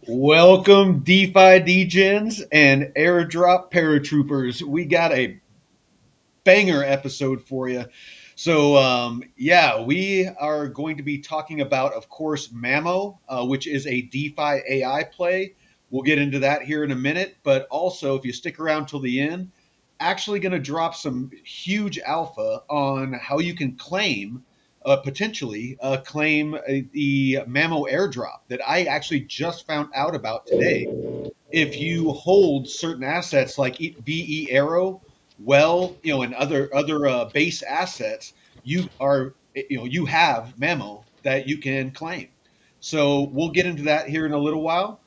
Welcome, DeFi Degens and airdrop paratroopers. We got a banger episode for you. So, we are going to be talking about, of course, Mamo, which is a DeFi AI play. We'll get into that here in a minute. But also, if you stick around till the end, actually going to drop some huge alpha on how you can claim, potentially claim the Mamo airdrop that I actually just found out about today. If you hold certain assets like VE Arrow, and other base assets, you have Mamo that you can claim. So we'll get into that here in a little while.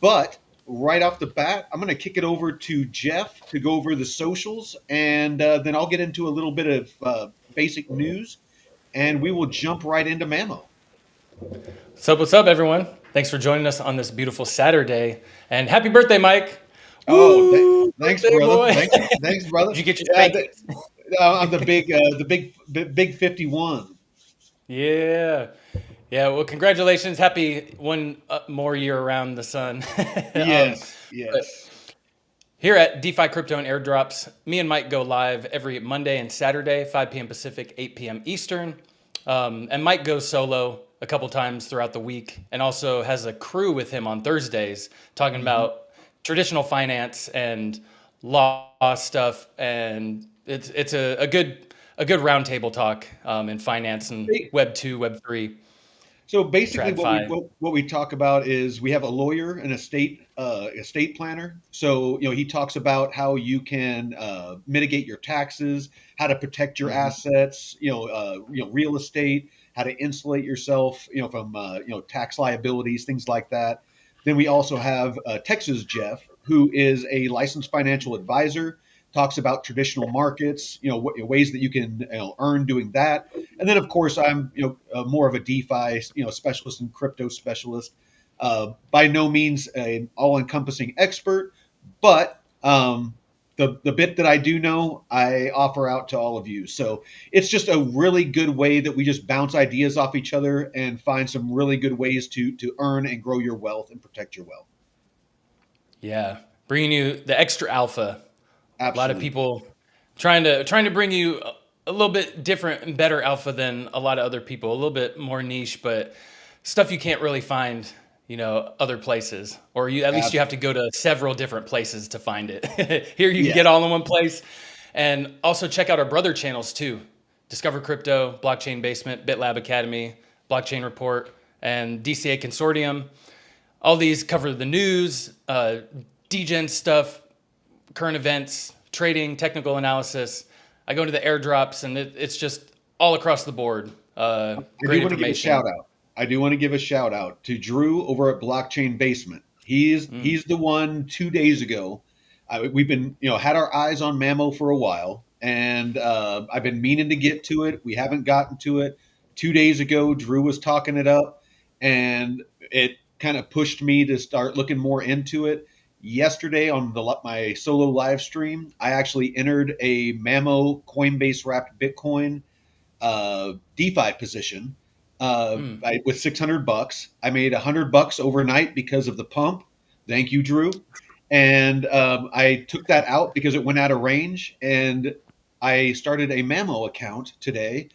But right off the bat, I'm going to kick it over to Jeff to go over the socials, and then I'll get into a little bit of basic news, and we will jump right into Mamo. What's up, everyone? Thanks for joining us on this beautiful Saturday. And happy birthday, Mike. Oh, Woo! thanks, Birthday brother. boy. Thanks, brother. Did you get your Yeah, spankings? I'm the big 51. Yeah. Yeah. Well, congratulations. Happy one more year around the sun. Yes, But yes. here at DeFi Crypto and Airdrops, me and Mike go live every Monday and Saturday, 5 p.m. Pacific, 8 p.m. Eastern. And Mike goes solo a couple times throughout the week and also has a crew with him on Thursdays talking Mhm. about traditional finance and law stuff. And it's a good roundtable talk in finance and Web 2, Web 3, So basically, Trad 5. what we talk about is we have a lawyer and estate planner. So he talks about how you can mitigate your taxes, how to protect your Mhm. assets, real estate, how to insulate yourself, from tax liabilities, things like that. Then we also have Texas Jeff, who is a licensed financial advisor. Talks about traditional markets, ways that you can earn doing that. And then, of course, I'm more of a DeFi specialist and crypto specialist. By no means an all-encompassing expert, but the bit that I do know, I offer out to all of you. So it's just a really good way that we just bounce ideas off each other and find some really good ways to earn and grow your wealth and protect your wealth. Yeah. Bringing you the extra alpha. A lot of Absolutely, people trying to bring you a little bit different and better alpha than a lot of other people, a little bit more niche, but stuff you can't really find, other places, or you at least you have to absolutely. go to several different places to find it. Here you can Yeah. get all in one place. And also check out our brother channels too. Discover Crypto, Blockchain Basement, BitLab Academy, Blockchain Report, and DCA Consortium. All these cover the news, degen stuff, current events, trading, technical analysis. I go into the airdrops, and it's just all across the board. I do Great want to give a information. shout out. I do want to give a shout out to Drew over at Blockchain Basement. He's Mm. he's the one 2 days ago. We've been had our eyes on Mamo for a while, and I've been meaning to get to it. We haven't gotten to it. 2 days ago, Drew was talking it up, and it kind of pushed me to start looking more into it. Yesterday on my solo live stream, I actually entered a Mamo Coinbase wrapped Bitcoin DeFi position Mm. with 600 bucks. I made $100 overnight because of the pump. Thank you, Drew. And I took that out because it went out of range. And I started a Mamo account today.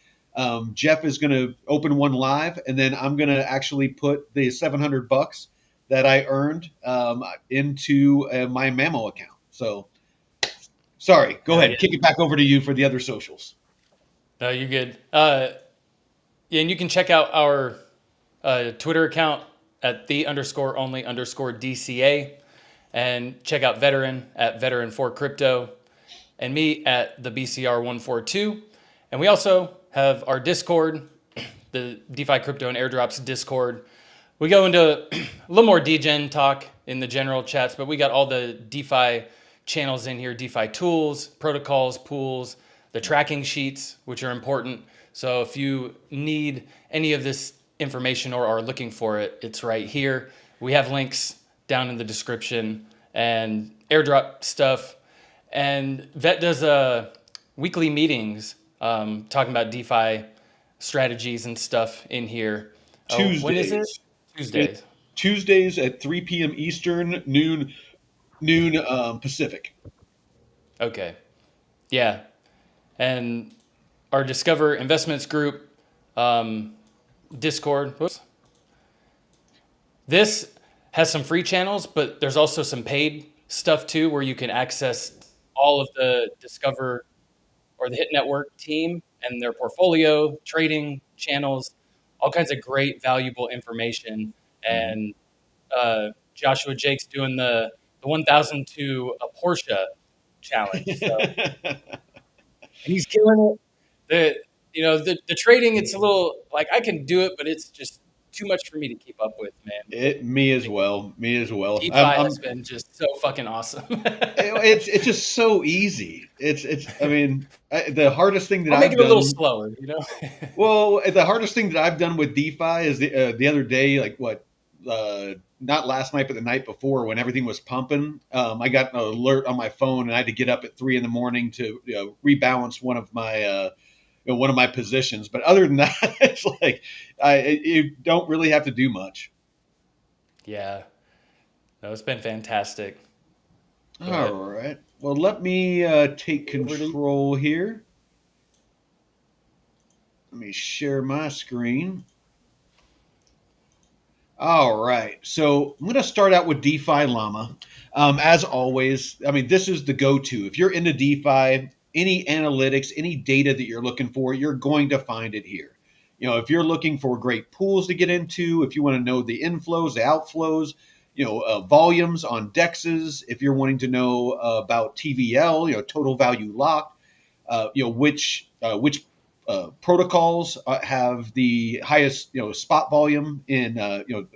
Jeff is going to open one live, and then I'm going to actually put the 700 bucks that I earned into my Mamo account. So, sorry, go Hell ahead, yeah. kick it back over to you for the other socials. No, you're good. Yeah, and you can check out our Twitter account at the underscore only underscore DCA, and check out Veteran at Veteran for Crypto, and me at the BCR 142. And we also have our Discord, the DeFi Crypto and Airdrops Discord. We go into a little more degen talk in the general chats, but we got all the DeFi channels in here, DeFi tools, protocols, pools, the tracking sheets, which are important. So if you need any of this information or are looking for it, it's right here. We have links down in the description and airdrop stuff. And Vet does weekly meetings talking about DeFi strategies and stuff in here. When is it? Tuesdays. It Tuesdays. Tuesdays at 3 p.m. Eastern, noon Pacific. Okay. Yeah. And our Discover Investments group, um, Discord. Whoops. This has some free channels, but there's also some paid stuff too, where you can access all of the Discover or the Hit Network team and their portfolio, trading channels, all kinds of great, valuable information. Mhm. And Joshua Jake's doing the 1,000 to a Porsche challenge, so and he's killing it. The the trading, it's a little like I can do it, but it's just too much for me to keep up with, man. Me as well. Me as well. DeFi has been just so fucking awesome. It's just so easy. I mean, the hardest thing that I'll make I've it a little done. slower, you know. Well, the hardest thing that I've done with DeFi is the other day, like what, not last night, but the night before, when everything was pumping. I got an alert on my phone, and I had to get up at 3 in the morning to rebalance one of my positions. But other than that, it's like you don't really have to do much. Yeah, no, it's been fantastic. All But right. Well, let me take over to control here. Let me share my screen. All right. So I'm going to start out with DeFi Llama. As always, I mean, this is the go to. If you're into DeFi, any analytics, any data that you're looking for, you're going to find it here. If you're looking for great pools to get into, if you want to know the inflows, the outflows, volumes on dexes, if you're wanting to know about TVL, total value locked, which protocols have the highest spot volume in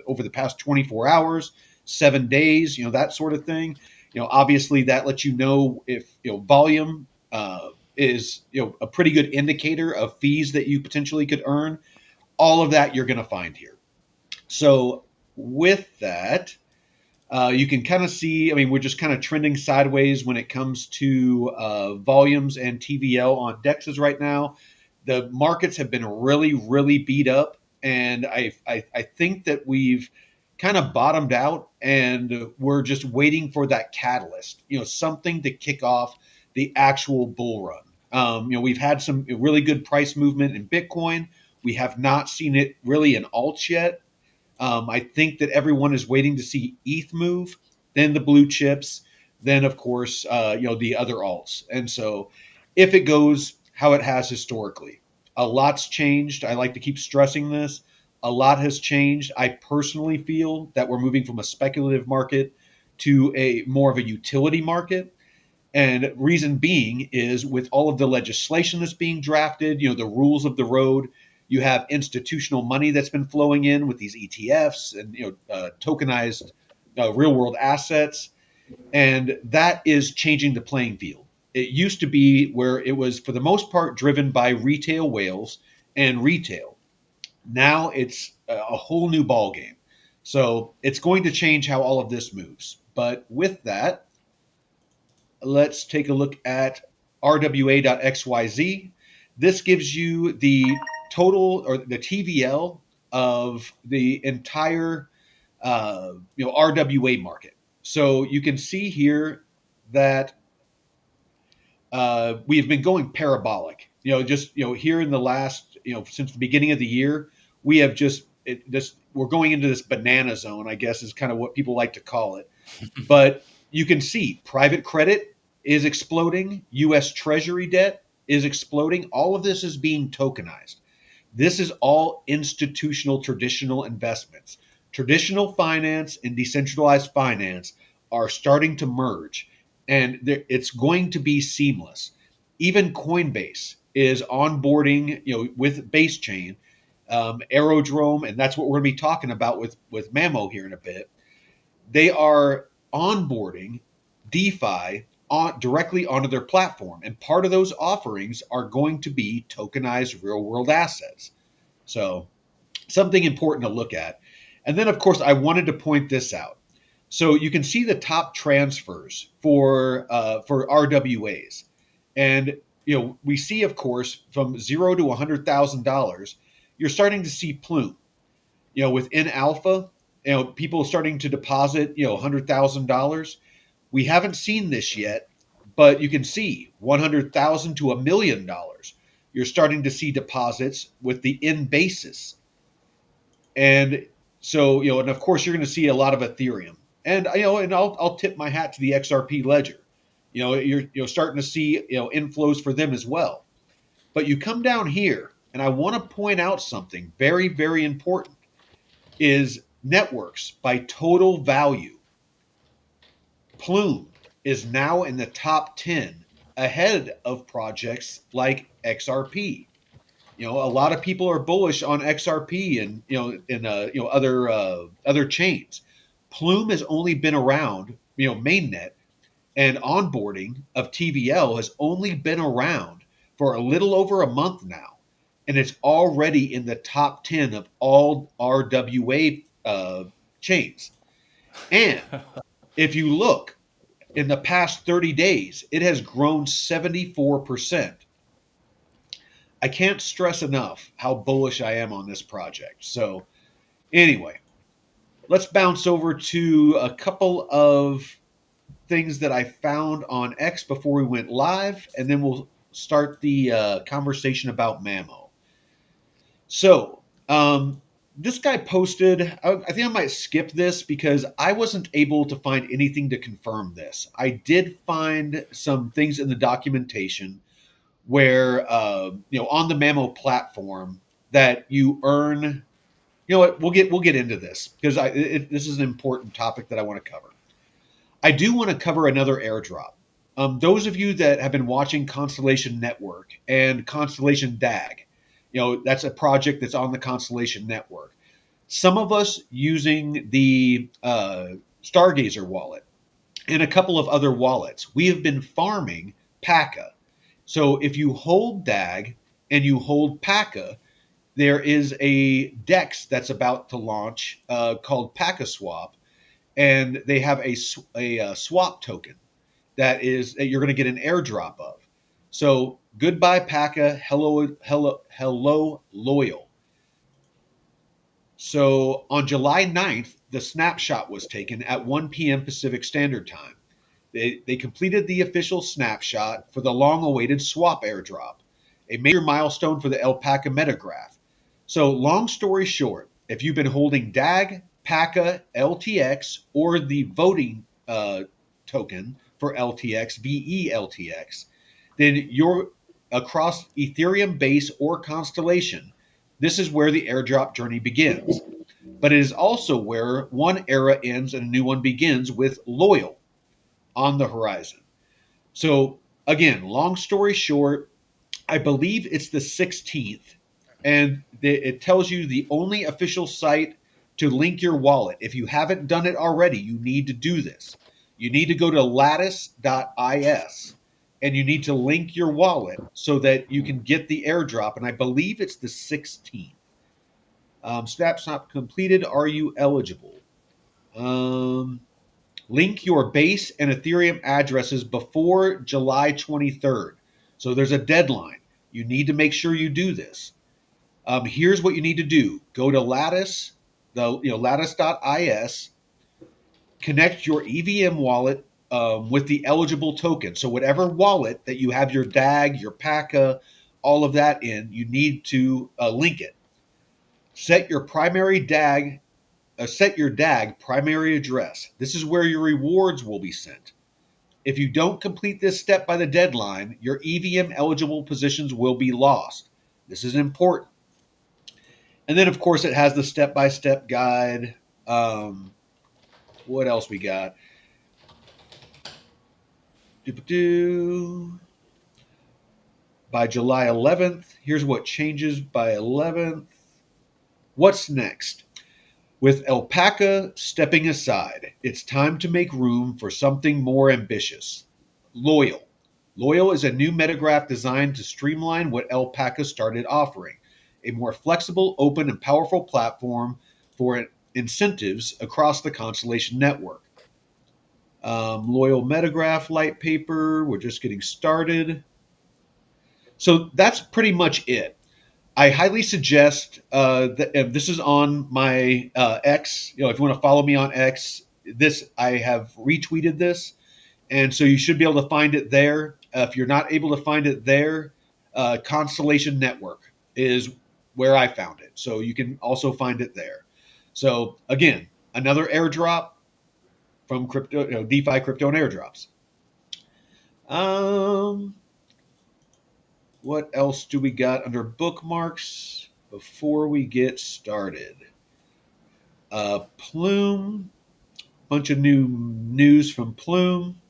over the past 24 hours, 7 days, that sort of thing. Obviously that lets you know if volume is a pretty good indicator of fees that you potentially could earn. All of that you're going to find here. So with that, you can kind of see, I mean, we're just kind of trending sideways when it comes to volumes and TVL on DEXs right now. The markets have been really, really beat up. And I think that we've kind of bottomed out and we're just waiting for that catalyst, something to kick off the actual bull run. We've had some really good price movement in Bitcoin. We have not seen it really in alts yet. I think that everyone is waiting to see ETH move, then the blue chips, then of course the other alts. And so, if it goes how it has historically, a lot's changed. I like to keep stressing this. A lot has changed. I personally feel that we're moving from a speculative market to a more of a utility market. And reason being is with all of the legislation that's being drafted, the rules of the road, you have institutional money that's been flowing in with these ETFs and tokenized real world assets, and that is changing the playing field. It used to be where it was for the most part driven by retail whales and retail. Now it's a whole new ball game. So it's going to change how all of this moves. But with that, let's take a look at rwa.xyz. This gives you the total or the TVL of the entire RWA market. So you can see here that we have been going parabolic. Just here in the last since the beginning of the year, we have just we're going into this banana zone, I guess is kind of what people like to call it. But you can see private credit is exploding, US Treasury debt is exploding. All of this is being tokenized. This is all institutional traditional investments. Traditional finance and decentralized finance are starting to merge, and it's going to be seamless. Even Coinbase is onboarding, with Base Chain, Aerodrome, and that's what we're going to be talking about with Mamo here in a bit. They are onboarding DeFi directly onto their platform. And part of those offerings are going to be tokenized real world assets. So, something important to look at. And then, of course, I wanted to point this out. So you can see the top transfers for RWAs, and we see, of course, from $0 to $100,000, you're starting to see plume. Within alpha, people starting to deposit, $100,000. We haven't seen this yet, but you can see 100,000 to $1 million. You're starting to see deposits with the in basis, and so and of course you're going to see a lot of Ethereum, and I'll tip my hat to the XRP ledger. You're starting to see inflows for them as well. But you come down here, and I want to point out something very, very important: is networks by total value. Plume is now in the top 10, ahead of projects like XRP. A lot of people are bullish on XRP and other chains. Plume has only been around, mainnet and onboarding of TVL has only been around for a little over a month now, and it's already in the top 10 of all RWA chains. And if you look in the past 30 days, it has grown 74%. I can't stress enough how bullish I am on this project. So, anyway, let's bounce over to a couple of things that I found on X before we went live, and then we'll start the conversation about Mamo. So, this guy posted, I think I might skip this because I wasn't able to find anything to confirm this. I did find some things in the documentation where, on the Mamo platform that you earn. You know what? We'll get into this because this is an important topic that I want to cover. I do want to cover another airdrop. Those of you that have been watching Constellation Network and Constellation DAG, that's a project that's on the Constellation Network. Some of us using the Stargazer wallet and a couple of other wallets, we have been farming PACA. So if you hold DAG and you hold PACA, there is a DEX that's about to launch called PACA Swap, and they have a swap token that you're going to get an airdrop of. So goodbye PACA, hello loyal. So on July 9th, the snapshot was taken at 1 p.m. Pacific Standard Time. They completed the official snapshot for the long-awaited swap airdrop, a major milestone for the Alpaca metagraph. So long story short, if you've been holding DAG, PACA, LTX, or the voting token for LTX, VELTX, then you're across Ethereum base or Constellation. This is where the airdrop journey begins. But it is also where one era ends and a new one begins with Loyal on the horizon. So again, long story short, I believe it's the 16th, and it tells you the only official site to link your wallet. If you haven't done it already, you need to do this. You need to go to lattice.is and you need to link your wallet so that you can get the airdrop. And I believe it's the 16th. Snapshot completed. Are you eligible? Link your base and Ethereum addresses before July 23rd. So there's a deadline. You need to make sure you do this. Here's what you need to do. Go to Lattice, lattice.is, connect your EVM wallet with the eligible token. So whatever wallet that you have your DAG, your PACA, all of that in, you need to link it. Set your DAG primary address. This is where your rewards will be sent. If you don't complete this step by the deadline, your EVM eligible positions will be lost. This is important. And then, of course, it has the step-by-step guide. What else we got? By July 11th, here's what changes by 11th. What's next? With Alpaca stepping aside, it's time to make room for something more ambitious. Loyal. Loyal is a new metagraph designed to streamline what Alpaca started offering, a more flexible, open, and powerful platform for incentives across the Constellation network. Loyal metagraph light paper. We're just getting started. So that's pretty much it. I highly suggest that if this is on my X. If you want to follow me on X, this I have retweeted this, and so you should be able to find it there. If you're not able to find it there, Constellation Network is where I found it, so you can also find it there. So again, another airdrop from crypto, DeFi, crypto, and airdrops. Um, what else do we got under bookmarks before we get started? Plume, bunch of new news from Plume.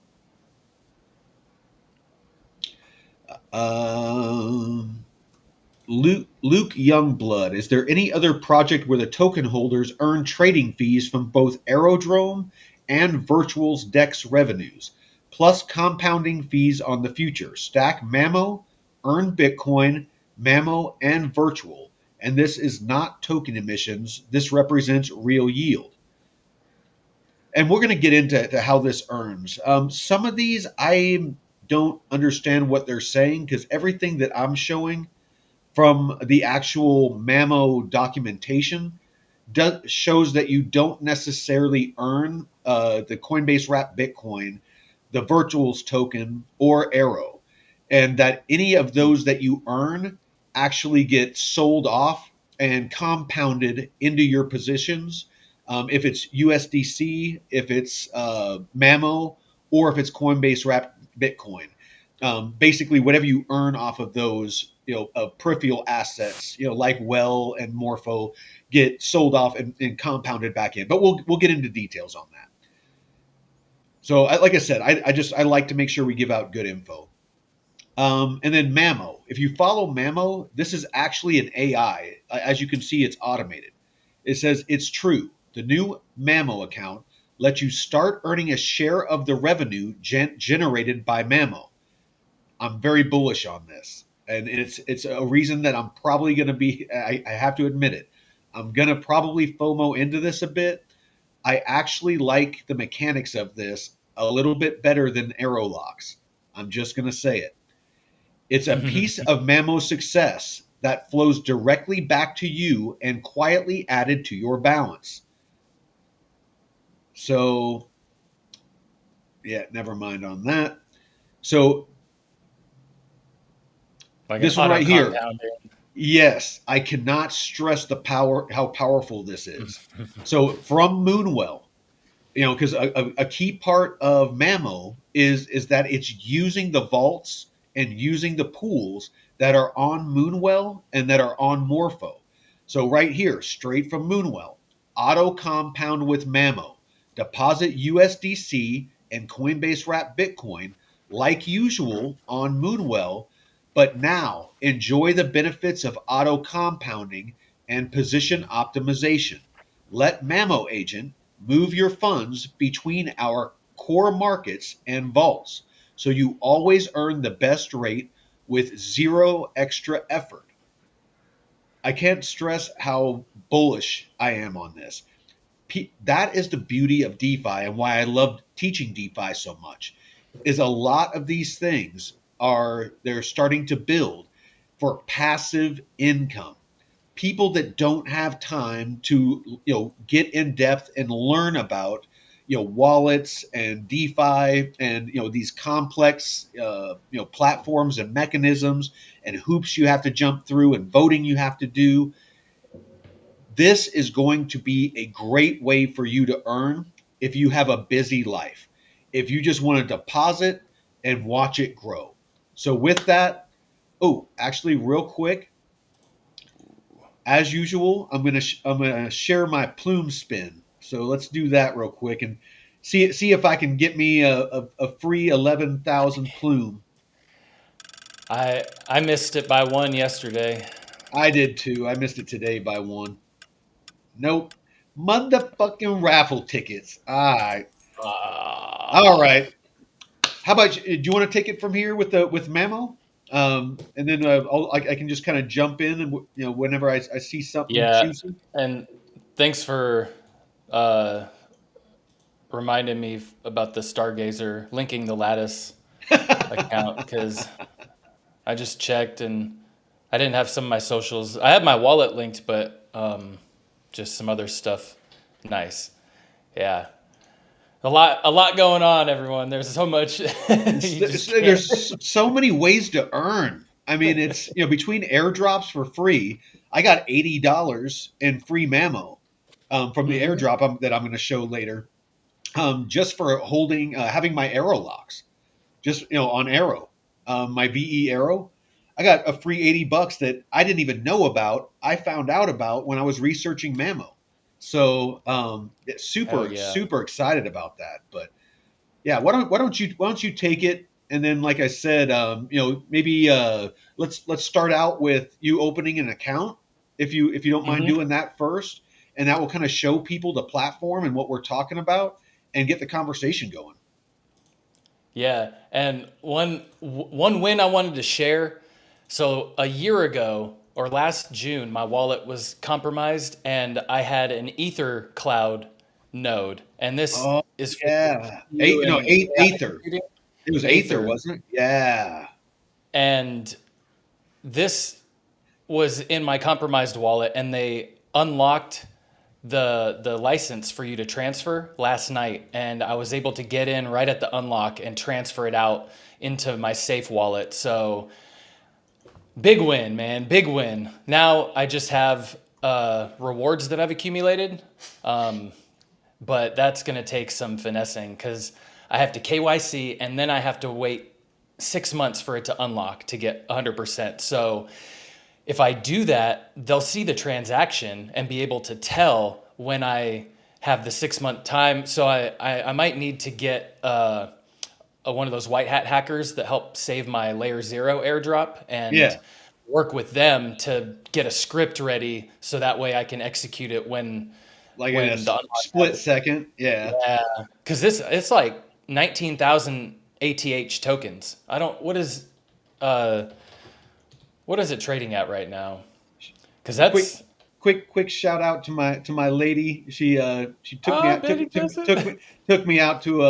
Um, Luke Youngblood. Is there any other project where the token holders earn trading fees from both Aerodrome and Virtual's DEX revenues, plus compounding fees on the future? Stack Mamo, earn Bitcoin, Mamo, and Virtual. And this is not token emissions. This represents real yield. And we're going to get into how this earns. Some of these I don't understand what they're saying because everything that I'm showing from the actual Mamo documentation shows that you don't necessarily earn the Coinbase Wrap Bitcoin, the Virtuals token, or Arrow, and that any of those that you earn actually get sold off and compounded into your positions. If it's USDC, if it's Mamo, or if it's Coinbase Wrap Bitcoin. Basically, whatever you earn off of those, peripheral assets, like Well and Morpho, get sold off and compounded back in. But we'll get into details on that. So, like I said, I like to make sure we give out good info. And then Mamo. If you follow Mamo, this is actually an AI. As you can see, it's automated. It says it's true. The new Mamo account lets you start earning a share of the revenue generated by Mamo. I'm very bullish on this, and it's a reason that I'm probably going to be. I have to admit it. I'm going to probably FOMO into this a bit. I actually like the mechanics of this a little bit better than arrow locks. I'm just going to say it. It's a piece of Mamo's success that flows directly back to you and quietly added to your balance. So, yeah, never mind on that. So, Like an this one auto right here. compounding. Yes, I cannot stress how powerful this is. So from Moonwell, because a key part of Mamo is that it's using the vaults and using the pools that are on Moonwell and that are on Morpho. So right here, straight from Moonwell, auto compound with Mamo, deposit USDC and Coinbase Wrap Bitcoin like usual on Moonwell, but now enjoy the benefits of auto compounding and position optimization. Let Mamo agent move your funds between our core markets and vaults so you always earn the best rate with zero extra effort. I can't stress how bullish I am on this. That is the beauty of DeFi and why I love teaching DeFi so much. Is a lot of these things they're starting to build for passive income. People that don't have time to get in depth and learn about wallets and DeFi and these complex platforms and mechanisms and hoops you have to jump through and voting you have to do. This is going to be a great way for you to earn if you have a busy life. If you just want to deposit and watch it grow. So with that, actually real quick, as usual, I'm gonna share my plume spin. So let's do that real quick and see if I can get me a free 11,000 plume. I missed it by one yesterday. I did too. I missed it today by one. Nope. Motherfucking raffle tickets. All Ah, right. How about do you want to take it from here with Mamo? And then I can just kind of jump in and whenever I see something yeah, juicy. and thanks for uh, reminding me about the Stargazer linking the Lattice account because I just checked and I didn't have some of my socials. I had my wallet linked, but just some other stuff. Nice. Yeah. A lot going on, everyone. There's so much you just can't. There's so many ways to earn. I mean, it's between airdrops for free. I got $80 in free Mamo from the Hmm. airdrop that I'm going to show later, just for holding having my arrow locks. Just on Arrow, my VE Arrow. I got a free $80 that I didn't even know about. I found out about when I was researching Mamo. So Hell super yeah. super excited about that. But yeah, why don't you take it, and then like I said, maybe let's start out with you opening an account if you don't mind Hmm. doing that first, and that will kind of show people the platform and what we're talking about and get the conversation going. Yeah. And one win I wanted to share. So a year ago or last June, my wallet was compromised and I had an Ether cloud node. And this Oh is for yeah, you and AI Aether. computing. It was Aether, Aether. wasn't it? Yeah. And this was in my compromised wallet and they unlocked the license for you to transfer last night, and I was able to get in right at the unlock and transfer it out into my safe wallet. So big win, man, big win. Now I just have rewards that I've accumulated, but that's gonna take some finessing because I have to KYC and then I have to wait 6 months for it to unlock to get 100%. So if I do that, they'll see the transaction and be able to tell when I have the 6 month time. So I might need to get one of those white hat hackers that help save my layer zero airdrop and Yeah. work with them to get a script ready so that way I can execute it Like in a when the unlock split happens. second. Yeah. Yeah, because this it's like 19,000 ATH tokens. I don't. Uh what is it trading at right now? Because Quick, that's quick shout out to my lady. She took me oh, out Betty Joseph. took me out to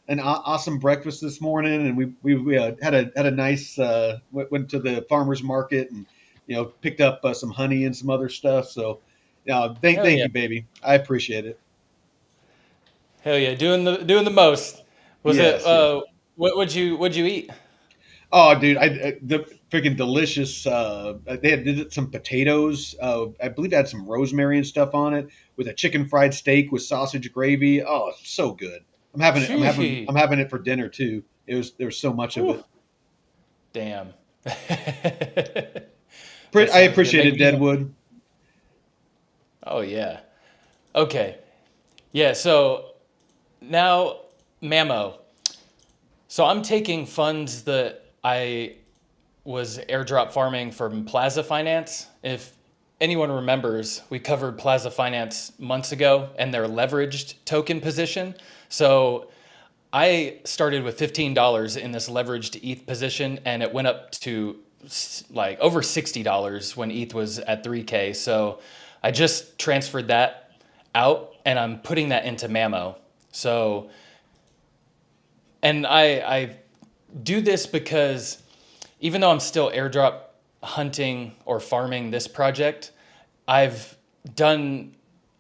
an awesome breakfast this morning, and we had a nice went to the farmers market, and picked up some honey and some other stuff. So Hell thank yeah. you, baby. I appreciate it. Hell yeah. Doing the most. Was it Yes, yes. what'd you eat? Oh, dude, the freaking delicious. They did some potatoes. I believe it had some rosemary and stuff on it, with a chicken fried steak with sausage gravy. Oh, it's so good. I'm having it. I'm having. Sheesh. I'm having it for dinner too. There's so much of Whew. it. Damn. That I sounds good. appreciate Make it, me hungry. Deadwood. Oh yeah. Okay. Yeah, so now Mamo. So I'm taking funds that I was airdrop farming from Plaza Finance. If anyone remembers, we covered Plaza Finance months ago and their leveraged token position. So I started with $15 in this leveraged ETH position, and it went up to like over $60 when ETH was at 3K. So I just transferred that out, and I'm putting that into Mamo. So, and I do this because even though I'm still airdrop hunting or farming this project, I've done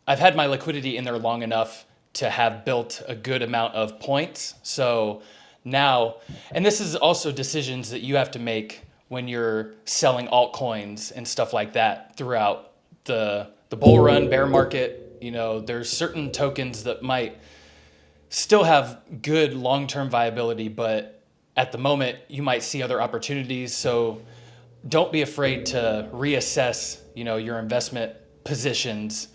I've had my liquidity in there long enough to have built a good amount of points. So now, and this is also decisions that you have to make when you're selling altcoins and stuff like that throughout the bull run, bear market. There's certain tokens that might still have good long-term viability, but at the moment you might see other opportunities. So don't be afraid to reassess, your investment positions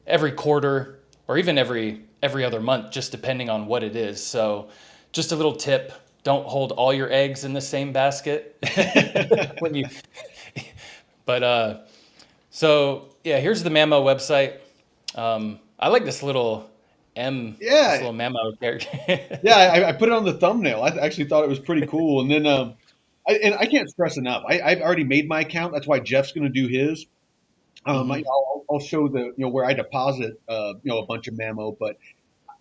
every quarter or even every other month, just depending on what it is. So just a little tip, don't hold all your eggs in the same basket when you but so yeah, here's the Mamo website. I like this Yeah, little Mamo character. yeah. I put it on the thumbnail. I actually thought it was pretty cool. And then I can't stress enough. I've already made my account. That's why Jeff's going to do his. Hmm. I'll show where I deposit a bunch of Mamo, but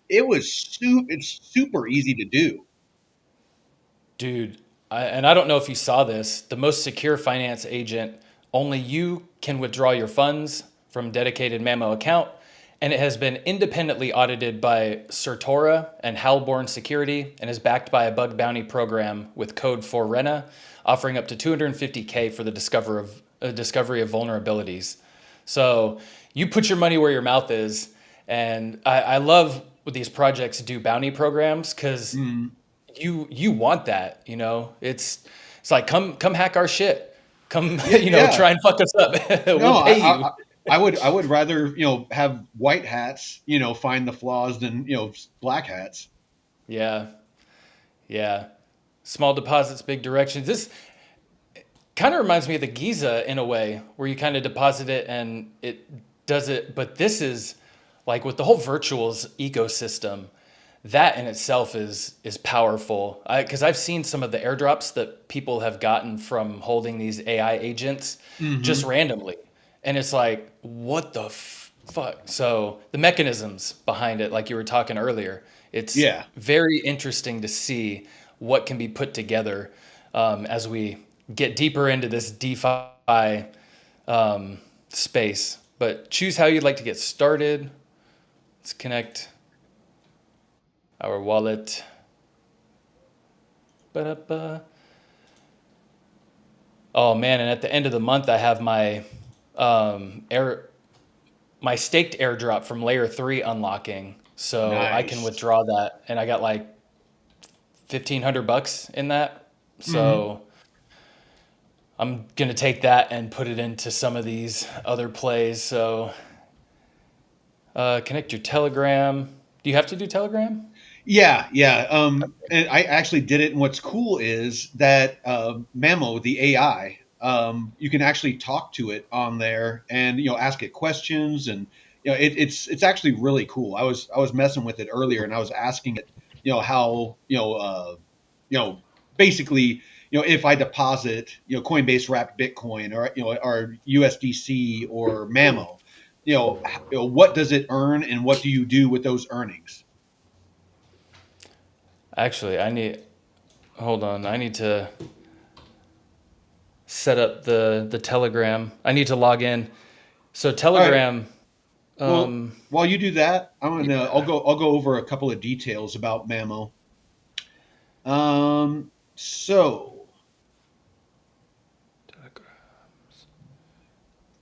it's super easy to do. Dude. and I don't know if you saw this, the most secure finance agent, only you can withdraw your funds from dedicated Mamo account. And it has been independently audited by Certora and Halborn Security and is backed by a bug bounty program with code for Rena, offering up to 250K for the discovery of vulnerabilities. So you put your money where your mouth is. And I love what these projects do bounty programs because Mm. you want that, you know. It's like come hack our shit. Come Yeah, yeah. try and fuck us up. No, We'll pay you. I would rather have white hats find the flaws than black hats. Yeah. Yeah. Small deposits, big directions. This kind of reminds me of the Giza in a way, where you kind of deposit it and it does it. But this is like with the whole virtuals ecosystem, that in itself is powerful. Because I've seen some of the airdrops that people have gotten from holding these AI agents just Hmm. randomly, and it's like, what the fuck? So the mechanisms behind it, like you were talking earlier, it's Yeah. very interesting to see what can be put together as we get deeper into this DeFi space. But choose how you'd like to get started. Let's connect our wallet. Ba-da-ba. Oh man! And at the end of the month, I have my air my staked airdrop from layer 3 unlocking, so I can Nice. withdraw that, and I got like $1,500 in that. Hmm. So I'm gonna take that and put it into some of these other plays. So connect your Telegram. Do you have to do Telegram? Yeah, yeah. And I actually did it. And what's cool is that Mamo, the AI, you can actually talk to it on there and ask it questions, and it's actually really cool. I was messing with it earlier, and I was asking it, how you know basically if I deposit Coinbase wrapped Bitcoin or USDC or Mamo, what does it earn and what do you do with those earnings? Actually, I need. Hold on. I need to set up the Telegram. I need to log in. So All right. Telegram. Well, Um, while you do that, I'll yeah. go over a couple of details about Mamo. So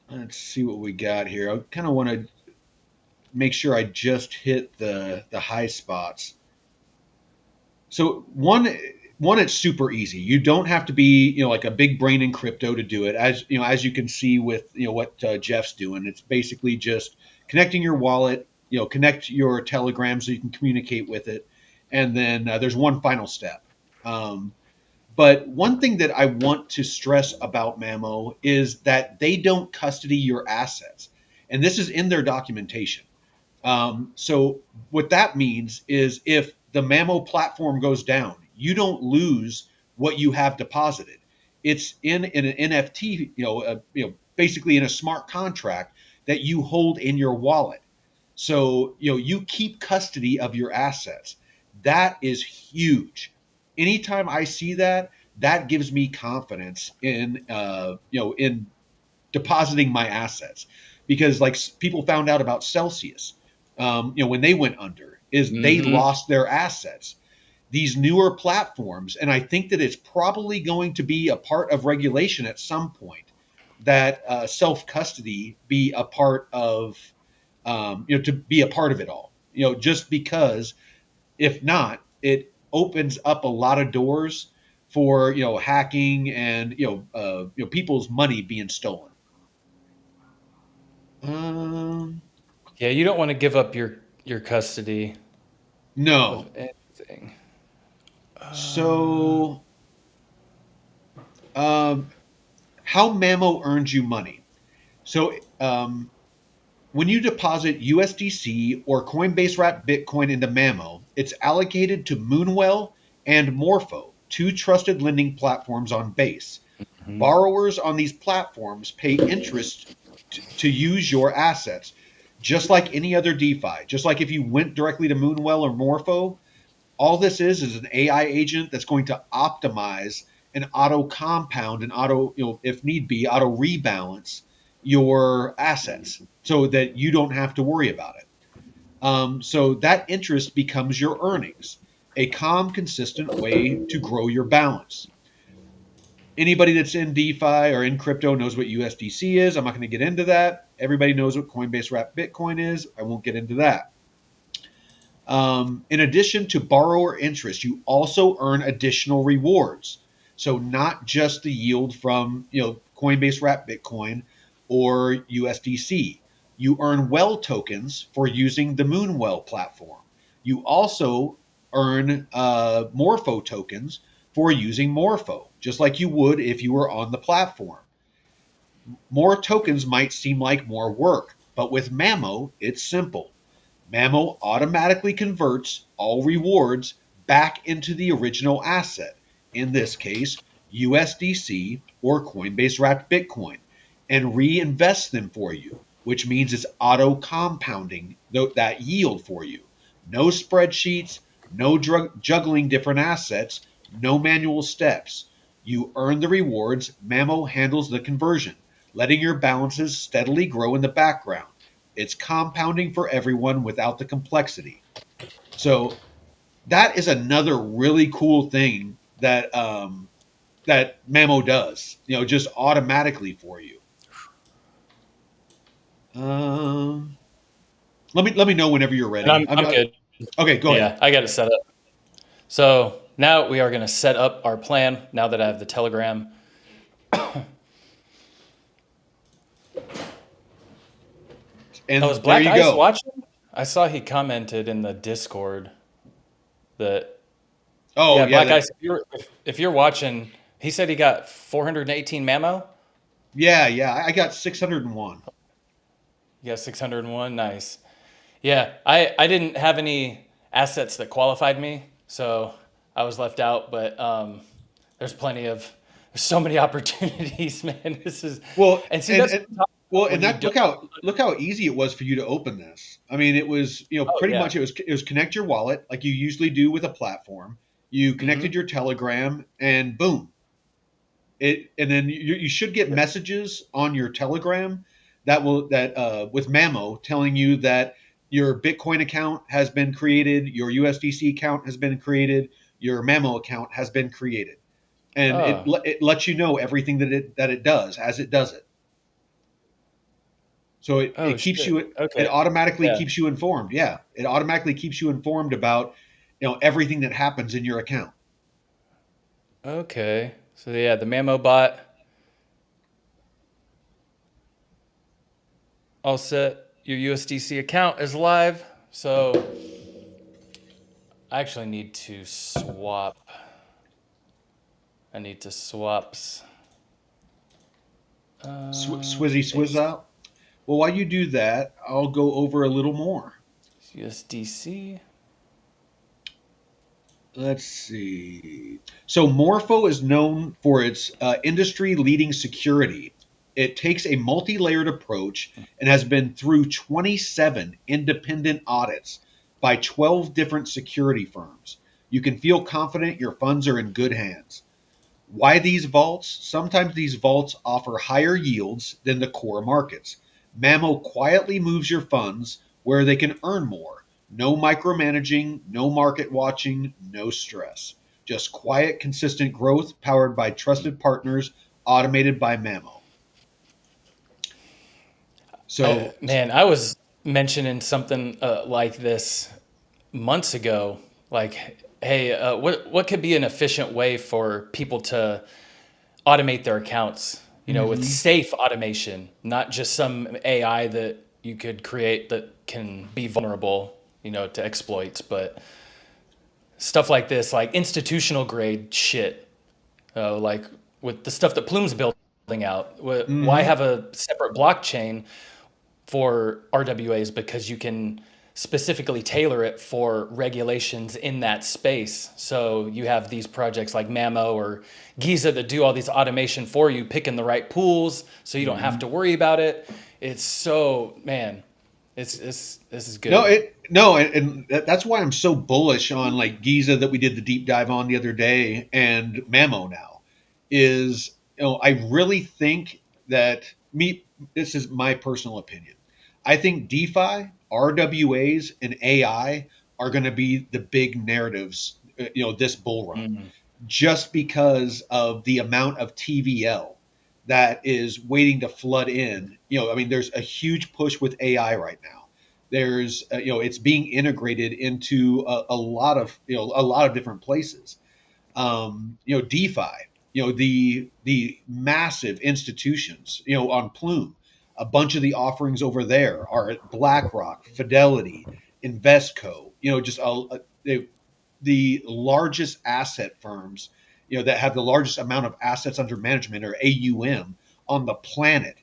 let's see what we got here. I kind of want to make sure I just hit the high spots. So one it's super easy. You don't have to be like a big brain in crypto to do it. As you can see with what Jeff's doing, it's basically just connecting your wallet. Connect your Telegram so you can communicate with it, and then there's one final step. Um, but one thing that I want to stress about Mamo is that they don't custody your assets, and this is in their documentation. So what that means is if the Mamo platform goes down, you don't lose what you have deposited. It's in an NFT, basically in a smart contract that you hold in your wallet. So you keep custody of your assets. That is huge. Anytime I see that, that gives me confidence in depositing my assets because like people found out about Celsius, when they went under, is they Mm-hmm. lost their assets. These newer platforms, and I think that it's probably going to be a part of regulation at some point that self custody be a part of, to be a part of it all. Just because if not, it opens up a lot of doors for hacking and people's money being stolen. Um, Yeah, you don't want to give up your custody of no. anything. So, um, how Mamo earns you money? So, when you deposit USDC or Coinbase wrapped Bitcoin into Mamo, it's allocated to Moonwell and Morpho, two trusted lending platforms on Base. Mhm. Borrowers on these platforms pay interest to use your assets, just like any other DeFi. Just like if you went directly to Moonwell or Morpho, all this is an AI agent that's going to optimize and auto compound and auto, if need be, auto rebalance your assets so that you don't have to worry about it. So that interest becomes your earnings, a calm, consistent way to grow your balance. Anybody that's in DeFi or in crypto knows what USDC is. I'm not going to get into that. Everybody knows what Coinbase wrapped Bitcoin is. I won't get into that. In addition to borrower interest, you also earn additional rewards. So not just the yield from Coinbase wrapped Bitcoin or USDC. You earn well tokens for using the Moonwell platform. You also earn Morpho tokens for using Morpho, just like you would if you were on the platform. More tokens might seem like more work, but with Mamo, it's simple. Mamo automatically converts all rewards back into the original asset, in this case, USDC or Coinbase wrapped Bitcoin, and reinvests them for you, which means it's auto compounding that yield for you. No spreadsheets, no juggling different assets, no manual steps. You earn the rewards, Mamo handles the conversion, letting your balances steadily grow in the background. It's compounding for everyone without the complexity. So that is another really cool thing that Mamo does. Just automatically for you. Um, let me know whenever you're And ready. I'm good. Okay, go ahead. Yeah, I got it set up. So now we are going to set up our plan now that I have the Telegram. Oh, is And there Black you Ice go. watching? I saw he commented in the Discord that, Oh yeah, yeah, Black Ice, if you're watching, he said he got 418 Mamo. yeah. I got 601. You got 601. Nice. Yeah, I didn't have any assets that qualified me, so I was left out. But there's so many opportunities, man. This is, Well, and see, and, that's and what I'm talking well, about when and you that don't. look how easy it was for you to open this. I mean, it was Oh pretty yeah. much it was connect your wallet like you usually do with a platform. You Mm-hmm. connected your Telegram, and boom, and then you should get messages on your Telegram that with Mamo telling you that your Bitcoin account has been created, your USDC account has been created, your Mamo account has been created, and Oh, it lets you know everything that it does as it does it. So oh it keeps shit. you it Okay. automatically Yeah. keeps you informed. Yeah, it automatically keeps you informed about everything that happens in your account. Okay. So yeah, the Mamo bot all set. Your USDC account is live. So I actually need to swap. I need to swap Swizzy swizz base out. Well, while you do that, I'll go over a little more. USDC. Let's see. So Morpho is known for its industry-leading security. It takes a multi-layered approach and has been through 27 independent audits by 12 different security firms. You can feel confident your funds are in good hands. Why these vaults? Sometimes these vaults offer higher yields than the core markets. Mamo quietly moves your funds where they can earn more. No micromanaging, no market watching, no stress. Just quiet, consistent growth powered by trusted partners, automated by Mamo. So, Man, I was mentioning something like this months ago. Like, hey, what could be an efficient way for people to automate their accounts? With mhm. safe automation, not just some AI that you could create that can be vulnerable, to exploits, but stuff like this, like institutional grade shit, like with the stuff that Plume's building out. Why Mhm. have a separate blockchain for RWAs? Because you can specifically tailor it for regulations in that space. So you have these projects like Mamo or Giza that do all these automation for you, picking the right pools so you don't have to Mhm. worry about it. It's so, man, this is No, good. it no, and that's why I'm so bullish on like Giza that we did the deep dive on the other day and Mamo now. is, I really think that this is my personal opinion. I think DeFi, RWAs, and AI are going to be the big narratives, this bull run, Mm, just because of the amount of TVL that is waiting to flood in. I mean, there's a huge push with AI right now. There's, it's being integrated into a lot of different places. DeFi, the massive institutions, on Plume, a bunch of the offerings over there are at BlackRock, Fidelity, Investco, just the largest asset firms, that have the largest amount of assets under management, or AUM, on the planet,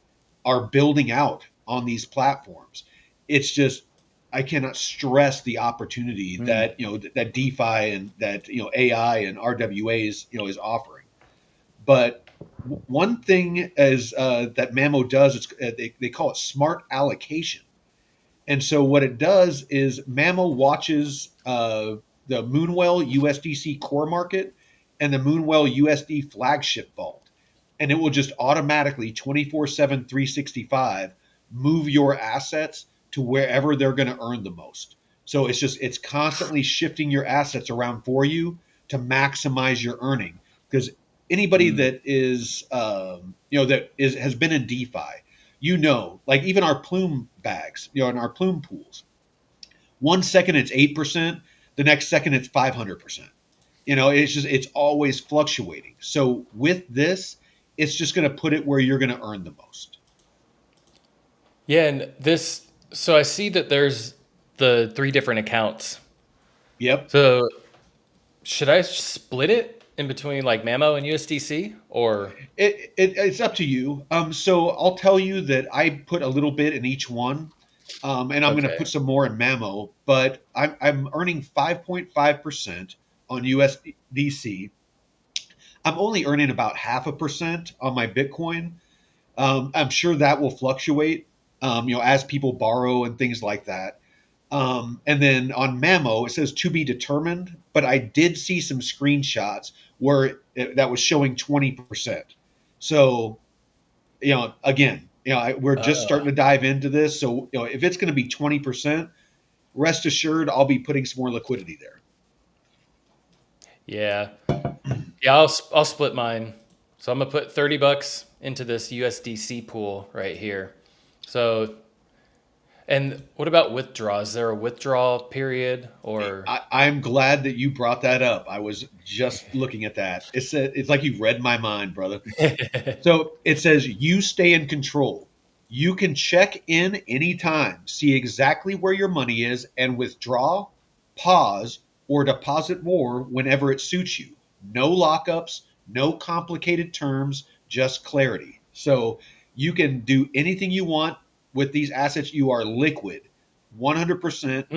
are building out on these platforms. It's just, I cannot stress the opportunity mm, that that DeFi and that AI and RWAs is offering. But one thing is, that Mamo does, they call it smart allocation. And so what it does is Mamo watches, the Moonwell USDC core market and the Moonwell USD flagship vault. And it will just automatically 24/7, 365 move your assets to wherever they're going to earn the most. So it's constantly shifting your assets around for you to maximize your earning. Because anybody mm. that is, has been in DeFi, like even our plume bags, and our plume pools. 1 second it's 8%, the next second it's 500%. It's always fluctuating. So with this, it's just going to put it where you're going to earn the most. Yeah, and this. So I see that there's the three different accounts. Yep. So should I split it in between like Mamo and USDC or It's up to you. So I'll tell you that I put a little bit in each one, and I'm going to okay? put some more in Mamo, but I'm earning 5.5% on USDC. I'm only earning about 0.5% on my Bitcoin. I'm sure that will fluctuate, as people borrow and things like that. And then on Mamo, it says to be determined, but I did see some screenshots where that was showing 20%. So, again, we're just starting Oh, to dive into this. So, if it's going to be 20%, rest assured I'll be putting some more liquidity there. yeah, yeah. I'll split mine. So I'm gonna put $30 into this USDC pool right here. So, and what about withdrawal? Is there a withdrawal period or? I'm glad that you brought that up. I was just looking at that. It's like you read my mind, brother. So it says you stay in control. You can check in anytime, see exactly where your money is, and withdraw, pause, or deposit more whenever it suits you. No lockups, no complicated terms, just clarity. So you can do anything you want with these assets. You are liquid, 100%,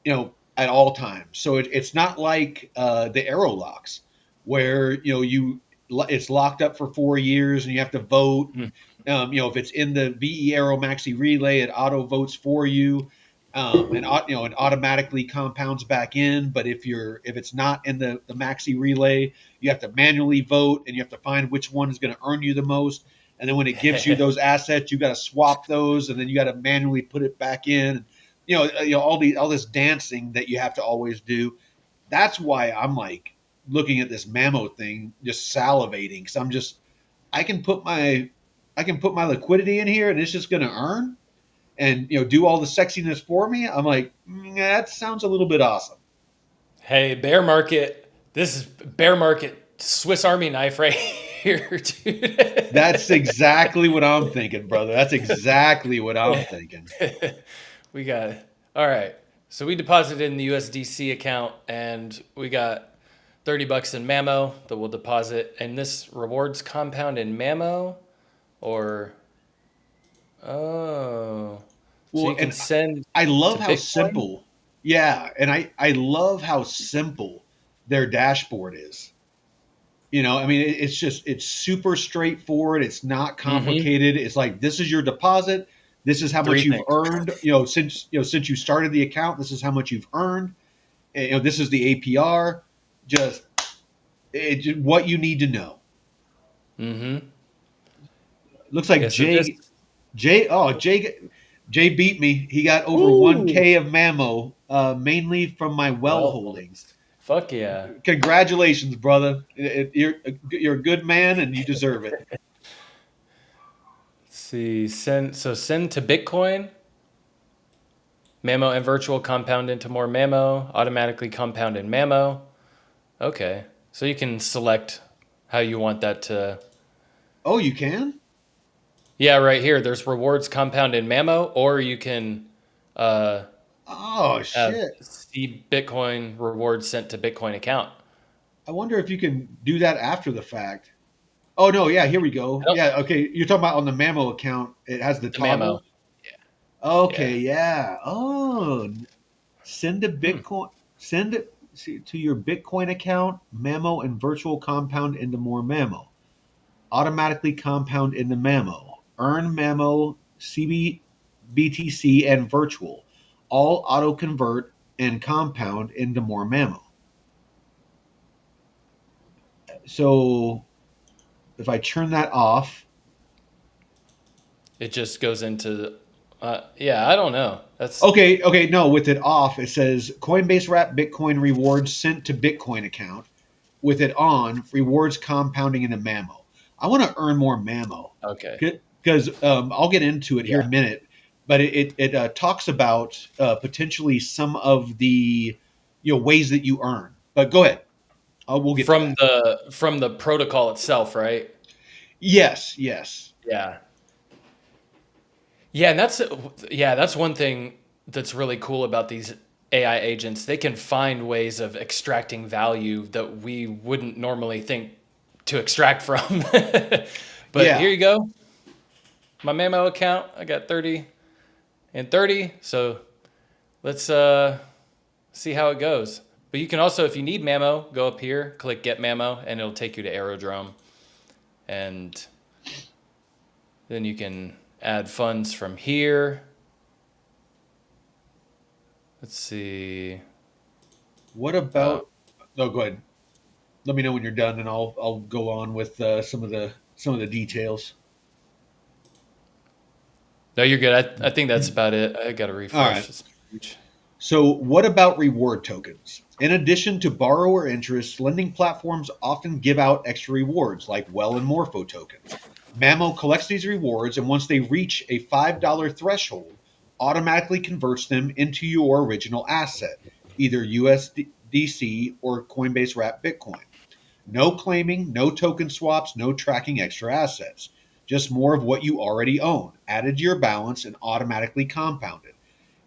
Mm, at all times. So it's not like, the arrow locks, where it's locked up for 4 years and you have to vote. mm. And if it's in the VE Arrow Maxi Relay, it auto votes for you, and automatically compounds back in. But if it's not in the Maxi Relay, you have to manually vote and you have to find which one is going to earn you the most. And then when it gives you those assets, you got to swap those, and then you got to manually put it back in. All this dancing that you have to always do. That's why I'm like looking at this Mamo thing, just salivating, because I can put my I can put my liquidity in here and it's just going to earn and do all the sexiness for me. I'm like, that sounds a little bit awesome. Hey, bear market. This is bear market Swiss Army knife right here, That's dude. exactly what I'm thinking, brother. That's exactly what I'm thinking. We got it. All right. So we deposited in the USDC account and we got $30 in Mamo that we'll deposit. And this rewards compound in Mamo or oh. So Well, you can and send I to love how Bitcoin? simple. Yeah, and I love how simple their dashboard is. I mean, it's super straightforward. It's not Mm-hmm. complicated. It's like, this is your deposit. This is how much Three you've things. earned. Since you started the account, this is how much you've earned. And, this is the APR. Just what you need to know. Mm-hmm. Looks like Yeah. So just Jay beat me. He got over woo. 1K of Mamo, mainly from my well Well, holdings. fuck yeah. Congratulations, brother. You're a good man and you deserve it. Let's see. Send to Bitcoin. Mamo and virtual compound into more Mamo. Automatically compound in Mamo. Okay. So you can select how you want that to. Oh, you can? Yeah, right here. There's rewards compound in Mamo, or you can uh, Oh, have shit. see Bitcoin rewards sent to Bitcoin account. I wonder if you can do that after the fact. Oh, no. Yeah, here we go. I don't, Yeah, okay. You're talking about on the Mamo account, it has the the Mamo. toggle. Okay, Yeah. yeah. Oh, send a Hmm. Bitcoin, send it to your Bitcoin account, Mamo and virtual compound into more Mamo. Automatically compound into Mamo. Earn Mamo, CB, BTC, and virtual. All auto convert and compound into more Mamo. So if I turn that off, It just goes into. Yeah, I don't know. That's okay, no, with it off, it says Coinbase wrap Bitcoin rewards sent to Bitcoin account. With it on, rewards compounding into Mamo. I want to earn more Mamo okay. because I'll get into it here Yeah. in a minute. But it talks about potentially some of the ways that you earn. But go ahead, we'll get to that. From the protocol itself, right? Yes, yes, Yeah. Yeah, and that's one thing that's really cool about these AI agents. They can find ways of extracting value that we wouldn't normally think to extract from. But here yeah. you go. My Mamo account, I got 30 and 30. So let's see how it goes. But you can also, if you need Mamo, go up here, click Get Mamo, and it'll take you to Aerodrome. And then you can add funds from here. Let's see. What Uh, about? Oh, go ahead. Let me know when you're done, and I'll go on with some of the details. no, you're good. I think that's about it. I got to All refresh right. this page. So, what about reward tokens? In addition to borrower interest, lending platforms often give out extra rewards like Well and Morpho tokens. Mamo collects these rewards and once they reach a $5 threshold, automatically converts them into your original asset, either USDC or Coinbase wrapped Bitcoin. No claiming, no token swaps, no tracking extra assets. Just more of what you already own, added to your balance and automatically compounded.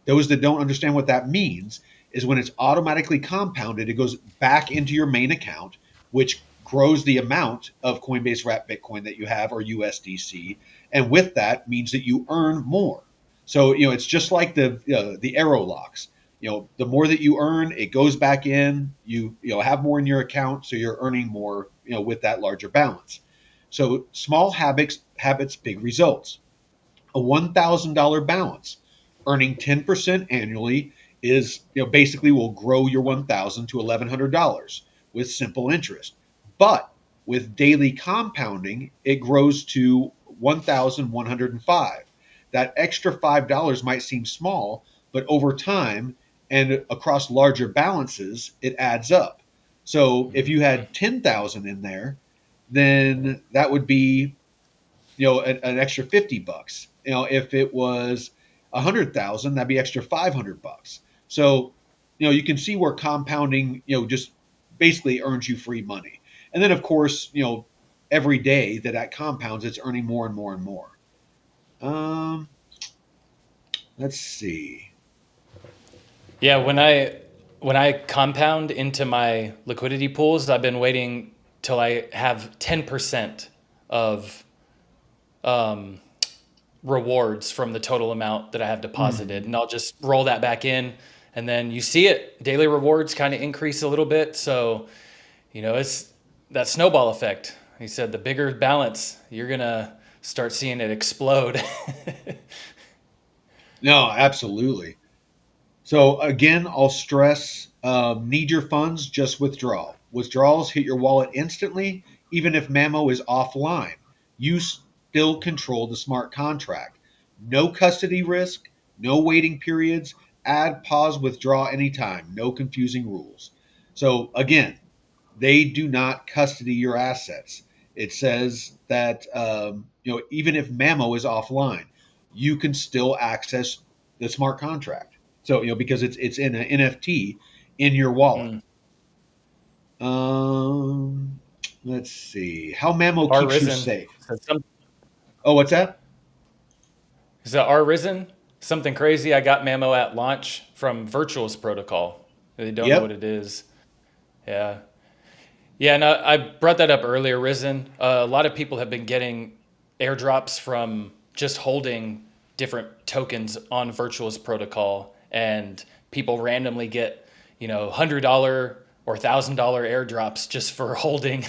Those that don't understand what that means is when it's automatically compounded, it goes back into your main account, which grows the amount of Coinbase wrapped Bitcoin that you have or USDC, and with that means that you earn more. So it's just like the arrow locks. The more that you earn, it goes back in. You have more in your account, so you're earning more. With that larger balance. So small habits, big results. A $1,000 balance earning 10% annually is basically will grow your 1,000 to $1,100 with simple interest. But with daily compounding, it grows to 1,105. That extra $5 might seem small, but over time and across larger balances, it adds up. So if you Mhm. had 10,000 in there, then that would be an extra $50. If it was 100,000, that'd be extra $500. So you can see where compounding just basically earns you free money. And then of course every day that compounds, it's earning more and more and more. um let's see. Yeah, when I compound into my liquidity pools, I've been waiting till I have 10% of um, rewards from the total amount that I have deposited, Mhm. and I'll just roll that back in. And then you see it, daily rewards kind of increase a little bit. So, it's that snowball effect. He said the bigger balance, you're going to start seeing it explode. No, absolutely. So again, I'll stress: need your funds, just withdraw. Withdrawals hit your wallet instantly. even if Mamo is offline. You still control the smart contract. No custody risk, no waiting periods, add, pause, withdraw anytime, no confusing rules. So again, they do not custody your assets. It says that even if Mamo is offline, you can still access the smart contract. So because it's in an NFT in your wallet. Mm. Um, let's see how Mamo R keeps you risen. safe. So some Oh, what's that? so R risen. Something crazy. I got Mamo at launch from Virtuals Protocol. They don't know what Yep, it is. Yeah. Yeah, and I brought that up earlier, Risen. A lot of people have been getting airdrops from just holding different tokens on Virtuals Protocol, and people randomly get, $100 or $1,000 airdrops just for holding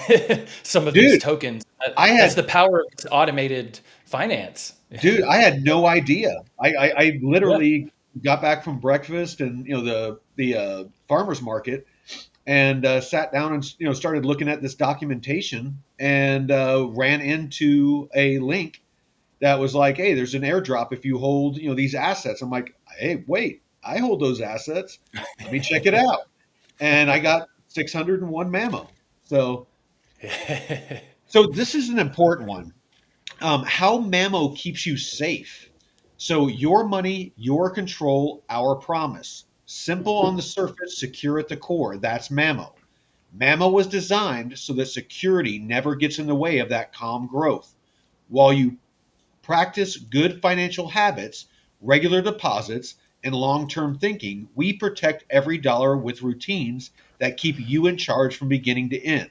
some of these dude. tokens. I That's had the power of this automated finance. Dude, I had no idea. I Yeah. literally got back from breakfast and the farmers market and sat down and started looking at this documentation and ran into a link that was like, hey, there's an airdrop if you hold these assets. I'm like, hey, wait, I hold those assets. Let me check it out. And I got 601 Mamo. So so this is an important one. How Mamo keeps you safe. So your money, your control, our promise. Simple on the surface, secure at the core. That's Mamo. Mamo was designed so that security never gets in the way of that calm growth. While you practice good financial habits, regular deposits, and long term thinking, we protect every dollar with routines that keep you in charge from beginning to end.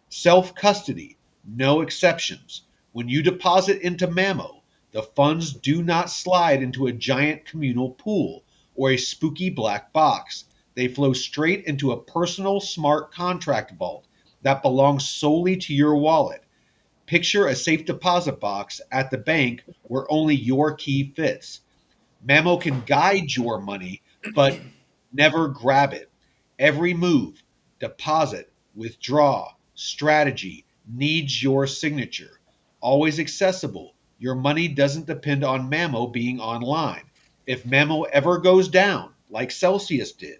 Self custody, no exceptions. When you deposit into Mamo, the funds do not slide into a giant communal pool or a spooky black box. They flow straight into a personal smart contract vault that belongs solely to your wallet. Picture a safe deposit box at the bank where only your key fits. Mamo can guide your money, but never grab it. Every move, deposit, withdraw, strategy needs your signature. Always accessible. Your money doesn't depend on Mamo being online. If Mamo ever goes down, like Celsius did,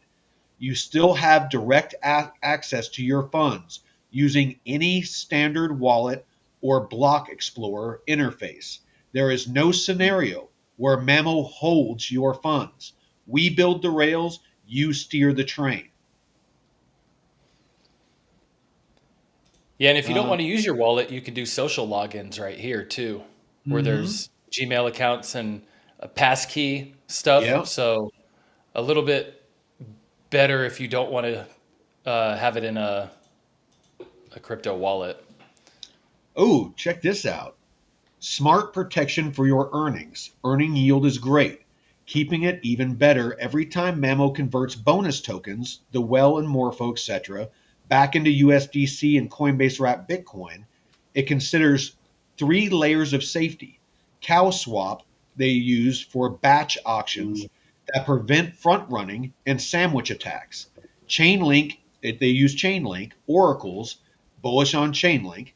you still have direct access to your funds using any standard wallet or block explorer interface. There is no scenario where Mamo holds your funds. We build the rails, you steer the train. Yeah, and if you don't Uh, want to use your wallet, you can do social logins right here too, where mhm. there's Gmail accounts and a passkey stuff. Yeah. So a little bit better if you don't want to have it in a crypto wallet. Oh, check this out. Smart protection for your earnings. Earning yield is great. Keeping it even better every time Mamo converts bonus tokens, the Well and Morpho, etc., back into USDC and Coinbase wrapped Bitcoin. It considers three layers of safety. Cow swap they use for batch auctions that prevent front running and sandwich attacks. Chainlink, they use Chainlink, oracles, bullish on Chainlink,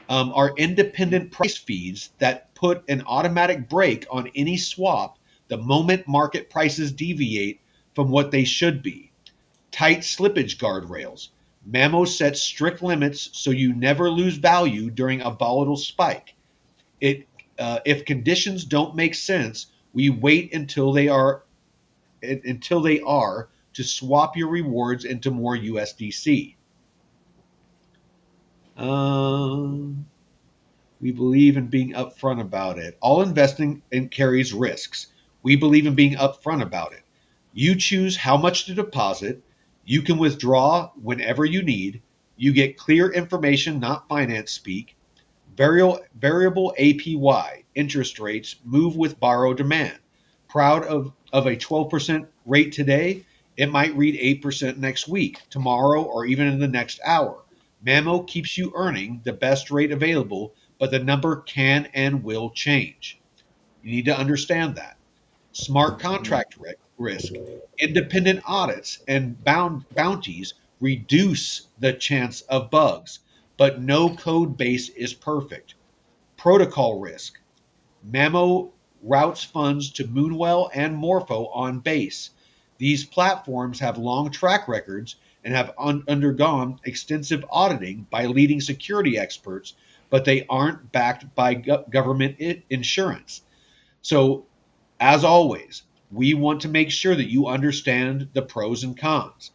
are independent price feeds that put an automatic break on any swap the moment market prices deviate from what they should be. Tight slippage guardrails. Mamo sets strict limits so you never lose value during a volatile spike. If conditions don't make sense, we wait until they are to swap your rewards into more USDC. Um, We believe in being upfront about it. All investing carries risks. We believe in being upfront about it. You choose how much to deposit. You can withdraw whenever you need. You get clear information, not finance speak. Variable APY, interest rates, move with borrow demand. Proud of a 12% rate today? It might read 8% next week, tomorrow, or even in the next hour. Mamo keeps you earning the best rate available, but the number can and will change. You need to understand that. Smart contract risk, independent audits, and bounties reduce the chance of bugs. but no code base is perfect. Protocol risk. Mamo routes funds to Moonwell and Morpho on Base. These platforms have long track records and have undergone extensive auditing by leading security experts, but they aren't backed by government insurance. So, as always, we want to make sure that you understand the pros and cons.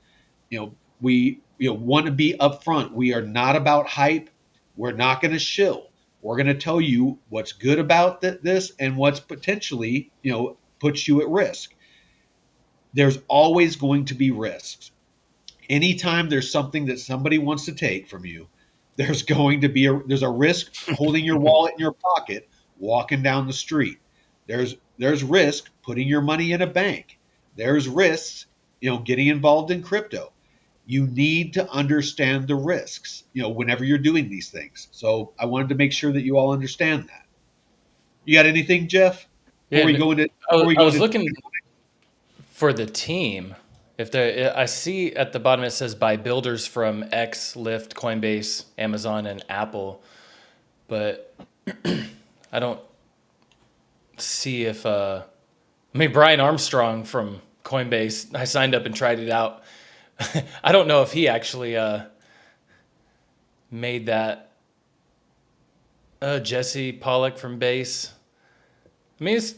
We want to be upfront. We are not about hype. We're not going to shill. We're going to tell you what's good about this and what's potentially puts you at risk. There's always going to be risks. Anytime there's something that somebody wants to take from you, there's a risk holding your wallet in your pocket walking down the street. There's risk putting your money in a bank. There's risks getting involved in crypto. You need to understand the risks whenever you're doing these things. So I wanted to make sure that you all understand that. You got anything, Jeff, Yeah, before we and go into I before was, we I go was into looking for the team. If the I see at the bottom it says by builders from X, Lyft, Coinbase, Amazon, and Apple, but I don't see if I mean Brian Armstrong from Coinbase. I signed up and tried it out. I don't know if he actually made that. Jesse Pollock from Base. I mean, it's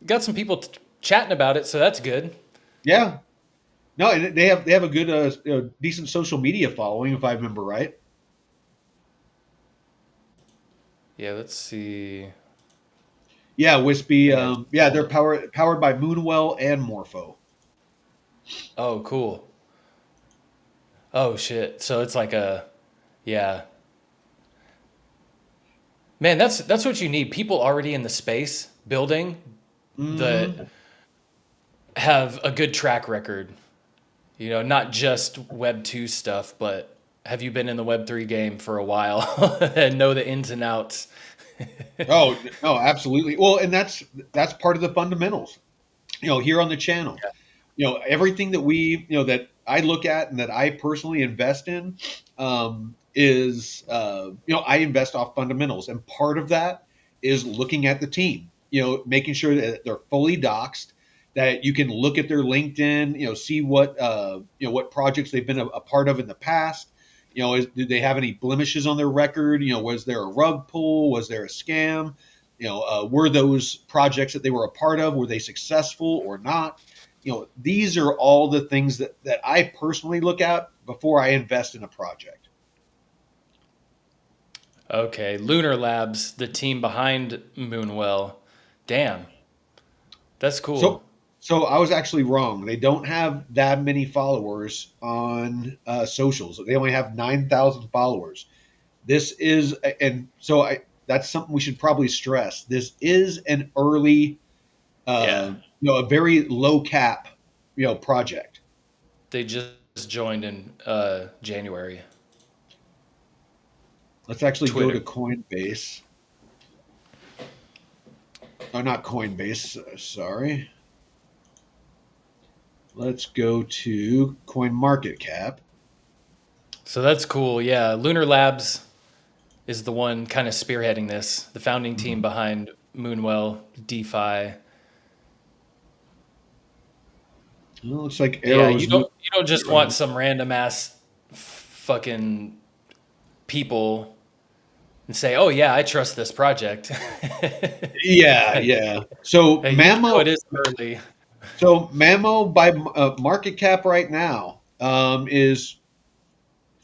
got some people chatting about it, so that's good. yeah. No, and they have a good decent social media following if I remember right. Yeah, let's see. Yeah, Wispy. Yeah, I just Yeah, pulled they're it. powered by Moonwell and Morpho. Oh, cool. Oh shit. So it's like a yeah. Man, that's what you need. People already in the space building that Hmm. have a good track record. You know, not just Web 2 stuff, but have you been in the Web 3 game for a while and know the ins and outs? Oh no, absolutely. Well, and that's part of the fundamentals. Here on the channel, everything that that I look at and that I personally invest in is I invest off fundamentals, and part of that is looking at the team. Making sure that they're fully doxed, that you can look at their LinkedIn, see what projects they've been a part of in the past. Did they have any blemishes on their record? Was there a rug pull? Was there a scam? Were those projects that they were a part of, were they successful or not? These are all the things that I personally look at before I invest in a project. Okay, Lunar Labs, the team behind Moonwell. Damn, that's So, cool. so I was actually wrong. They don't have that many followers on socials. They only have 9,000 followers. This is, and so that's something we should probably stress. This is an early, Yeah, a very low cap, project. they just joined in January. Let's actually go to Twitter. Coinbase. Oh, not Coinbase. Sorry. Let's go to Coin Market Cap. So that's cool. Yeah, Lunar Labs is the one kind of spearheading this, the founding team Mhm. behind Moonwell, DeFi. Well, looks like Yeah, Arrow's you don't just want some random ass fucking people and say, "Oh yeah, I trust this project." Yeah, yeah. So Hey, even though it Mamo, is early. so Mamo by market cap right now is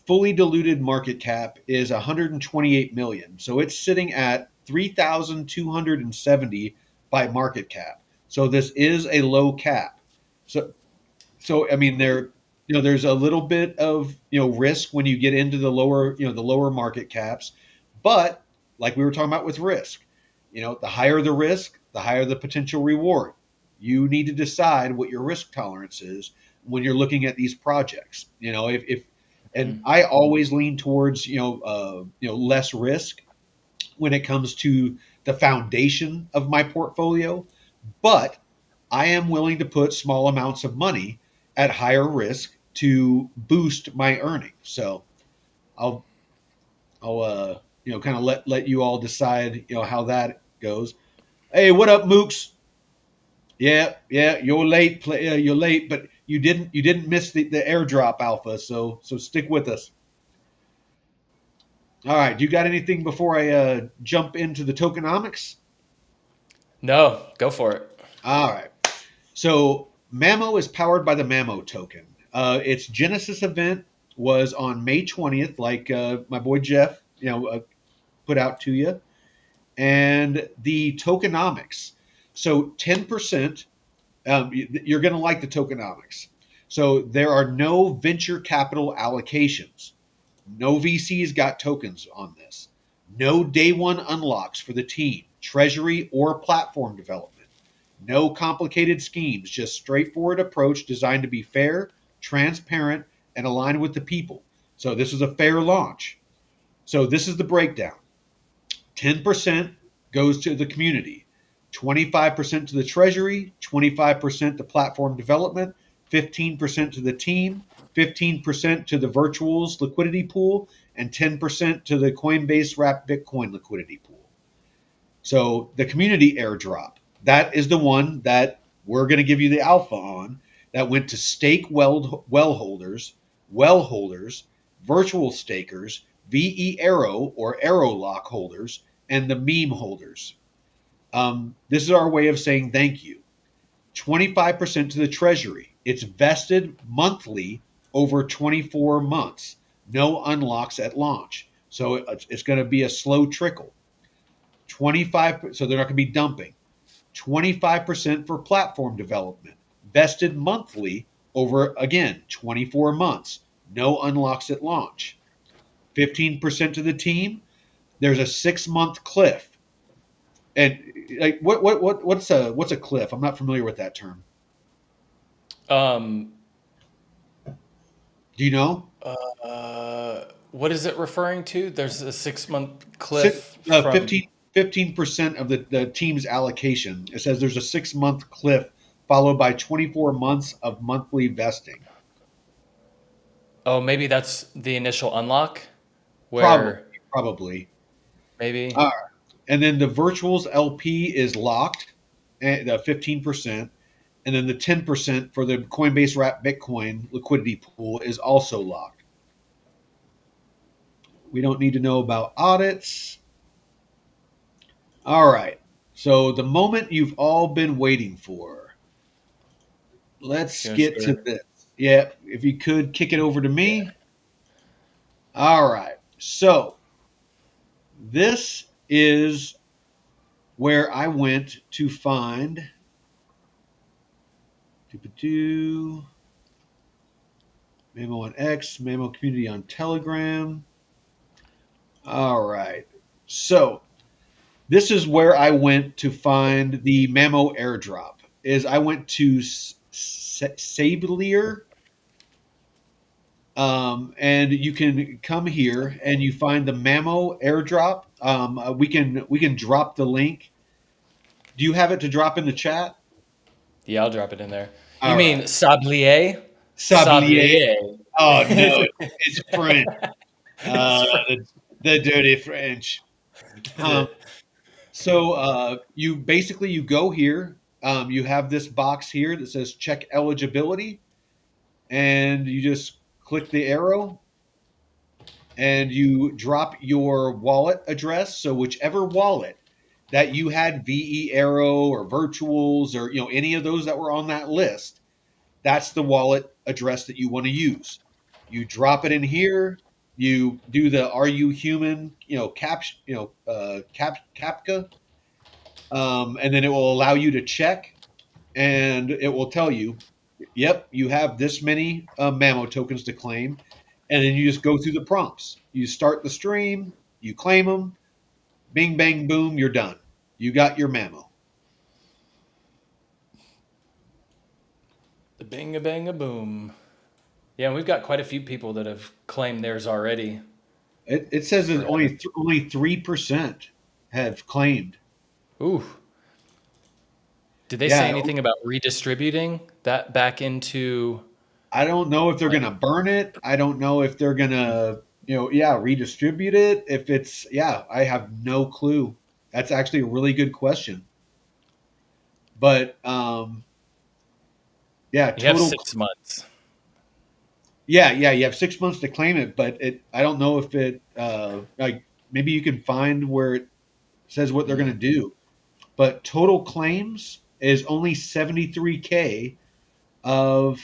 fully diluted market cap is 128 million. So it's sitting at 3,270 by market cap. So this is a low cap. So I mean there's a little bit of risk when you get into the lower market caps, but like we were talking about with risk, the higher the risk, the higher the potential reward. You need to decide what your risk tolerance is when you're looking at these projects. If and Mm. I always lean towards less risk when it comes to the foundation of my portfolio, but I am willing to put small amounts of money at higher risk to boost my earnings. So I'll I'll kind of let you all decide how that goes. Hey, what up, Mooks? Yeah, yeah, you're late. You're late, but you didn't miss the airdrop alpha. So stick with us. All right. Do you got anything before I jump into the tokenomics? No, go for it. All right. So Mamo is powered by the Mamo token. Its Genesis event was on May 20th, like my boy Jeff, put out to you, and the tokenomics. So 10%. You're going to like the tokenomics. So there are no venture capital allocations. No VCs got tokens on this. No day one unlocks for the team, treasury, or platform development. No complicated schemes, just straightforward approach designed to be fair, transparent, and aligned with the people. So this is a fair launch. So this is the breakdown. 10% goes to the community, 25% to the treasury, 25% to platform development, 15% to the team, 15% to the virtuals liquidity pool, and 10% to the Coinbase wrapped Bitcoin liquidity pool. So the community airdrop, that is the one that we're going to give you the alpha on. That went to stake well holders, virtual stakers, VE Arrow or Arrow lock holders, and the meme holders. This is our way of saying thank you. 25% to the treasury. It's vested monthly over 24 months. No unlocks at launch. So it's going to be a slow trickle. 25, so they're not going to be dumping. 25% for platform development, vested monthly over, again, 24 months. No unlocks at launch. 15% to the team. There's a 6-month cliff. And like what's a cliff? I'm not familiar with that term. Um, Do you know? what is it referring to? There's a 6 month Six, cliff from. 15% of the team's allocation. It says there's a 6-month cliff followed by 24 months of monthly vesting. Oh, maybe that's the initial unlock, Probably, where probably. maybe. All right. And then the virtuals LP is locked, the 15%. And then the 10% for the Coinbase wrapped Bitcoin liquidity pool is also locked. We don't need to know about audits. All right. So the moment you've all been waiting for. Let's Yeah, get to sure. this. Yeah, if you could kick it over to me. All right. So this is where I went to find Mamo on X, Mamo community on Telegram. All right. So this is where I went to find the Mamo airdrop. Is I went to Sablier, and you can come here and you find the Mamo airdrop. We can drop the link. Do you have it to drop in the chat? Yeah, I'll drop it in there. You All mean right. Sablier? Sablier. Sablier. Oh no, it's French. Uh, It's French. the dirty French. Um, so you go here. You have this box here that says check eligibility, and you just click the arrow and you drop your wallet address. So whichever wallet that you had, VE Arrow or Virtuals or any of those that were on that list, that's the wallet address that you want to use. You drop it in here. You do the "Are you human?" CAPTCHA, and then it will allow you to check, and it will tell you, "Yep, you have this many Mamo tokens to claim," and then you just go through the prompts. You start the stream, you claim them, bing, bang, boom, you're done. You got your Mamo. The bing a bang a boom. Yeah, and we've got quite a few people that have claimed theirs already. It says that For having. only 3% have claimed. Ooh. Did they say Yeah, anything about redistributing that back into? I don't know if they're Like, gonna burn it. I don't know if they're gonna yeah, redistribute it. If it's, yeah, I have no clue. That's actually a really good question. But yeah, You have total. 6 months. Yeah, you have 6 months to claim it, but I don't know if it like maybe you can find where it says what they're going to Mm. do. But total claims is only 73K of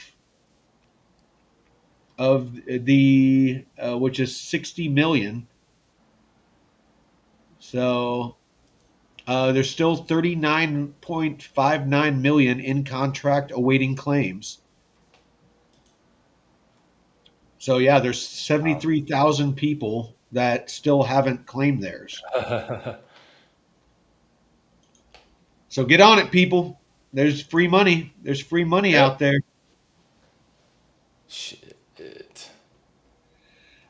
the which is 60 million. So there's still 39.59 million in contract awaiting claims. So yeah, there's Wow. 73,000 people that still haven't claimed theirs. So get on it, people. There's free money. There's free money Yep. out there. Shit.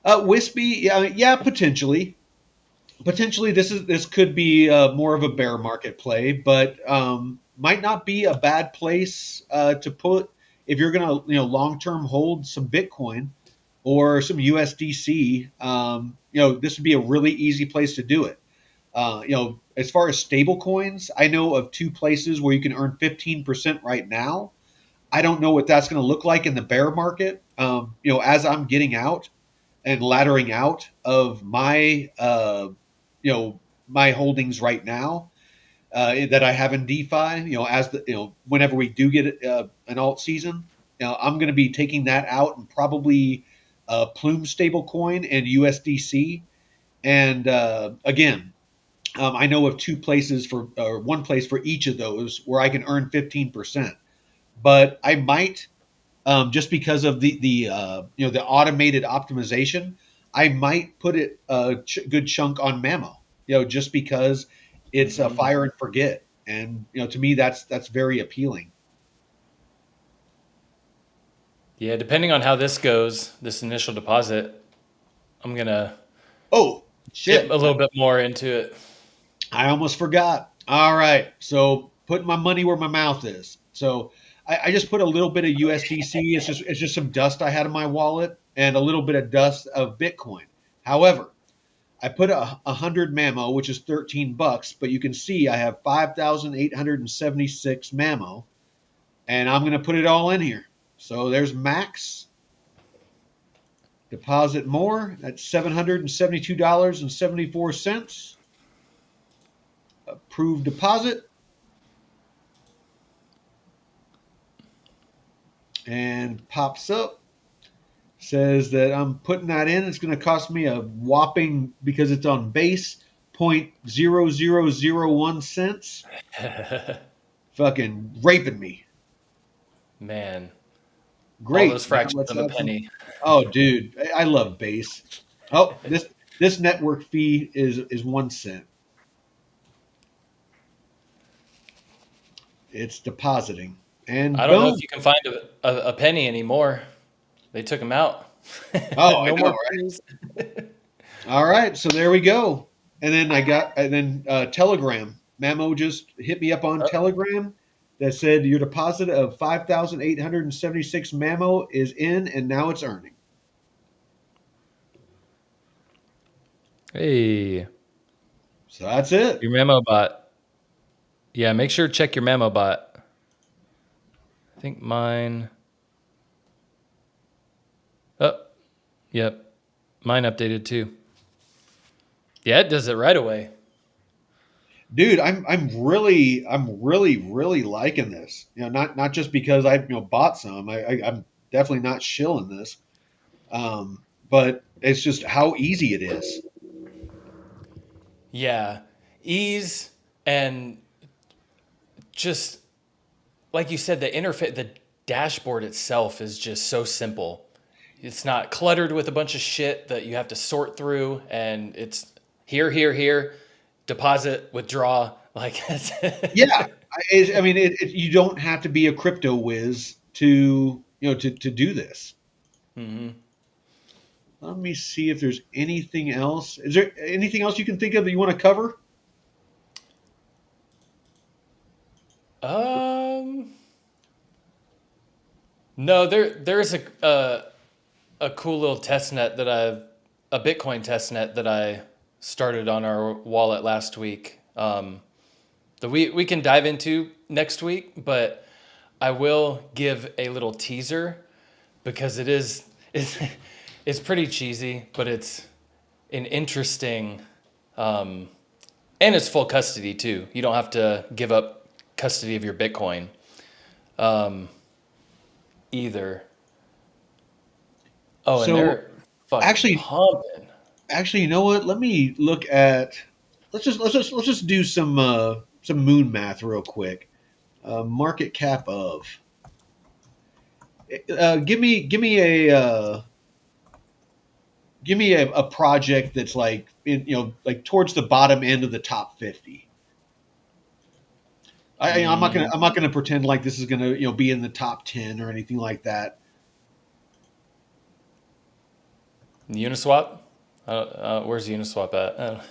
Wispy, yeah, potentially. Potentially, this could be more of a bear market play, but might not be a bad place to put if you're going to long term hold some Bitcoin or some USDC. This would be a really easy place to do it. As far as stable coins, I know of two places where you can earn 15% right now. I don't know what that's going to look like in the bear market. As I'm getting out and laddering out of my holdings right now that I have in DeFi. As the whenever we do get an alt season, I'm going to be taking that out and probably Plume stablecoin and USDC. And again, I know of two places for or one place for each of those where I can earn 15%. But I might just because of the automated optimization, I might put it a good chunk on Mamo. Just because it's a Hmm. fire and forget, and to me that's very appealing. Yeah, depending on how this goes, this initial deposit, I'm gonna Oh dip a shit! little bit more into it. I almost forgot. All right, so putting my money where my mouth is. So I just put a little bit of USDC. It's just some dust I had in my wallet and a little bit of dust of Bitcoin. However, I put a hundred Mamo, which is $13, but you can see I have 5,876 Mamo, and I'm going to put it all in here. So there's max deposit more. That's $772.74. Approve deposit and pops up. Says that I'm putting that in. It's going to cost me a whopping because it's on base 0.0001 cents. Fucking raping me. Man, all those Great. Now fractions let's of a add some. penny. Oh, dude, I love base. Oh, this network fee is 1 cent. It's depositing, I and don't know if boom. you can find a penny anymore. They took them out. Oh, I No know, more right? pennies. All right, so there we go. And then Telegram. Mamo just hit me up on Oh, Telegram that said your deposit of 5,876 Mamo is in, and now it's earning. hey, So that's it. your memo bot. Yeah, make sure to check your memo bot. I think mine. Oh, yep. Mine updated too. Yeah, it does it right away. Dude, I'm really liking this. Not just because I bought some. I'm definitely not shilling this. But it's just how easy it is. Yeah. Ease and just like you said, the interface, the dashboard itself is just so simple. It's not cluttered with a bunch of shit that you have to sort through, and it's here, here, here, deposit, withdraw. Like, Yeah, I mean, you don't have to be a crypto whiz to do this. hmm. Let me see if there's anything else. Is there anything else you can think of that you want to cover? um, no, there's a cool little test net that I've a Bitcoin testnet that I started on our wallet last week. That we can dive into next week, but I will give a little teaser because it's, it's pretty cheesy, but it's an interesting and it's full custody too. You don't have to give up custody of your Bitcoin either. Oh, and So they're fucking actually, pumping. you know what? Let me look at. Let's just do some moon math real quick. Market cap of. Give me a project that's like like towards the bottom end of the top 50. Mm, I'm not gonna pretend like this is gonna be in the top 10 or anything like that. Uniswap? Where's Uniswap at?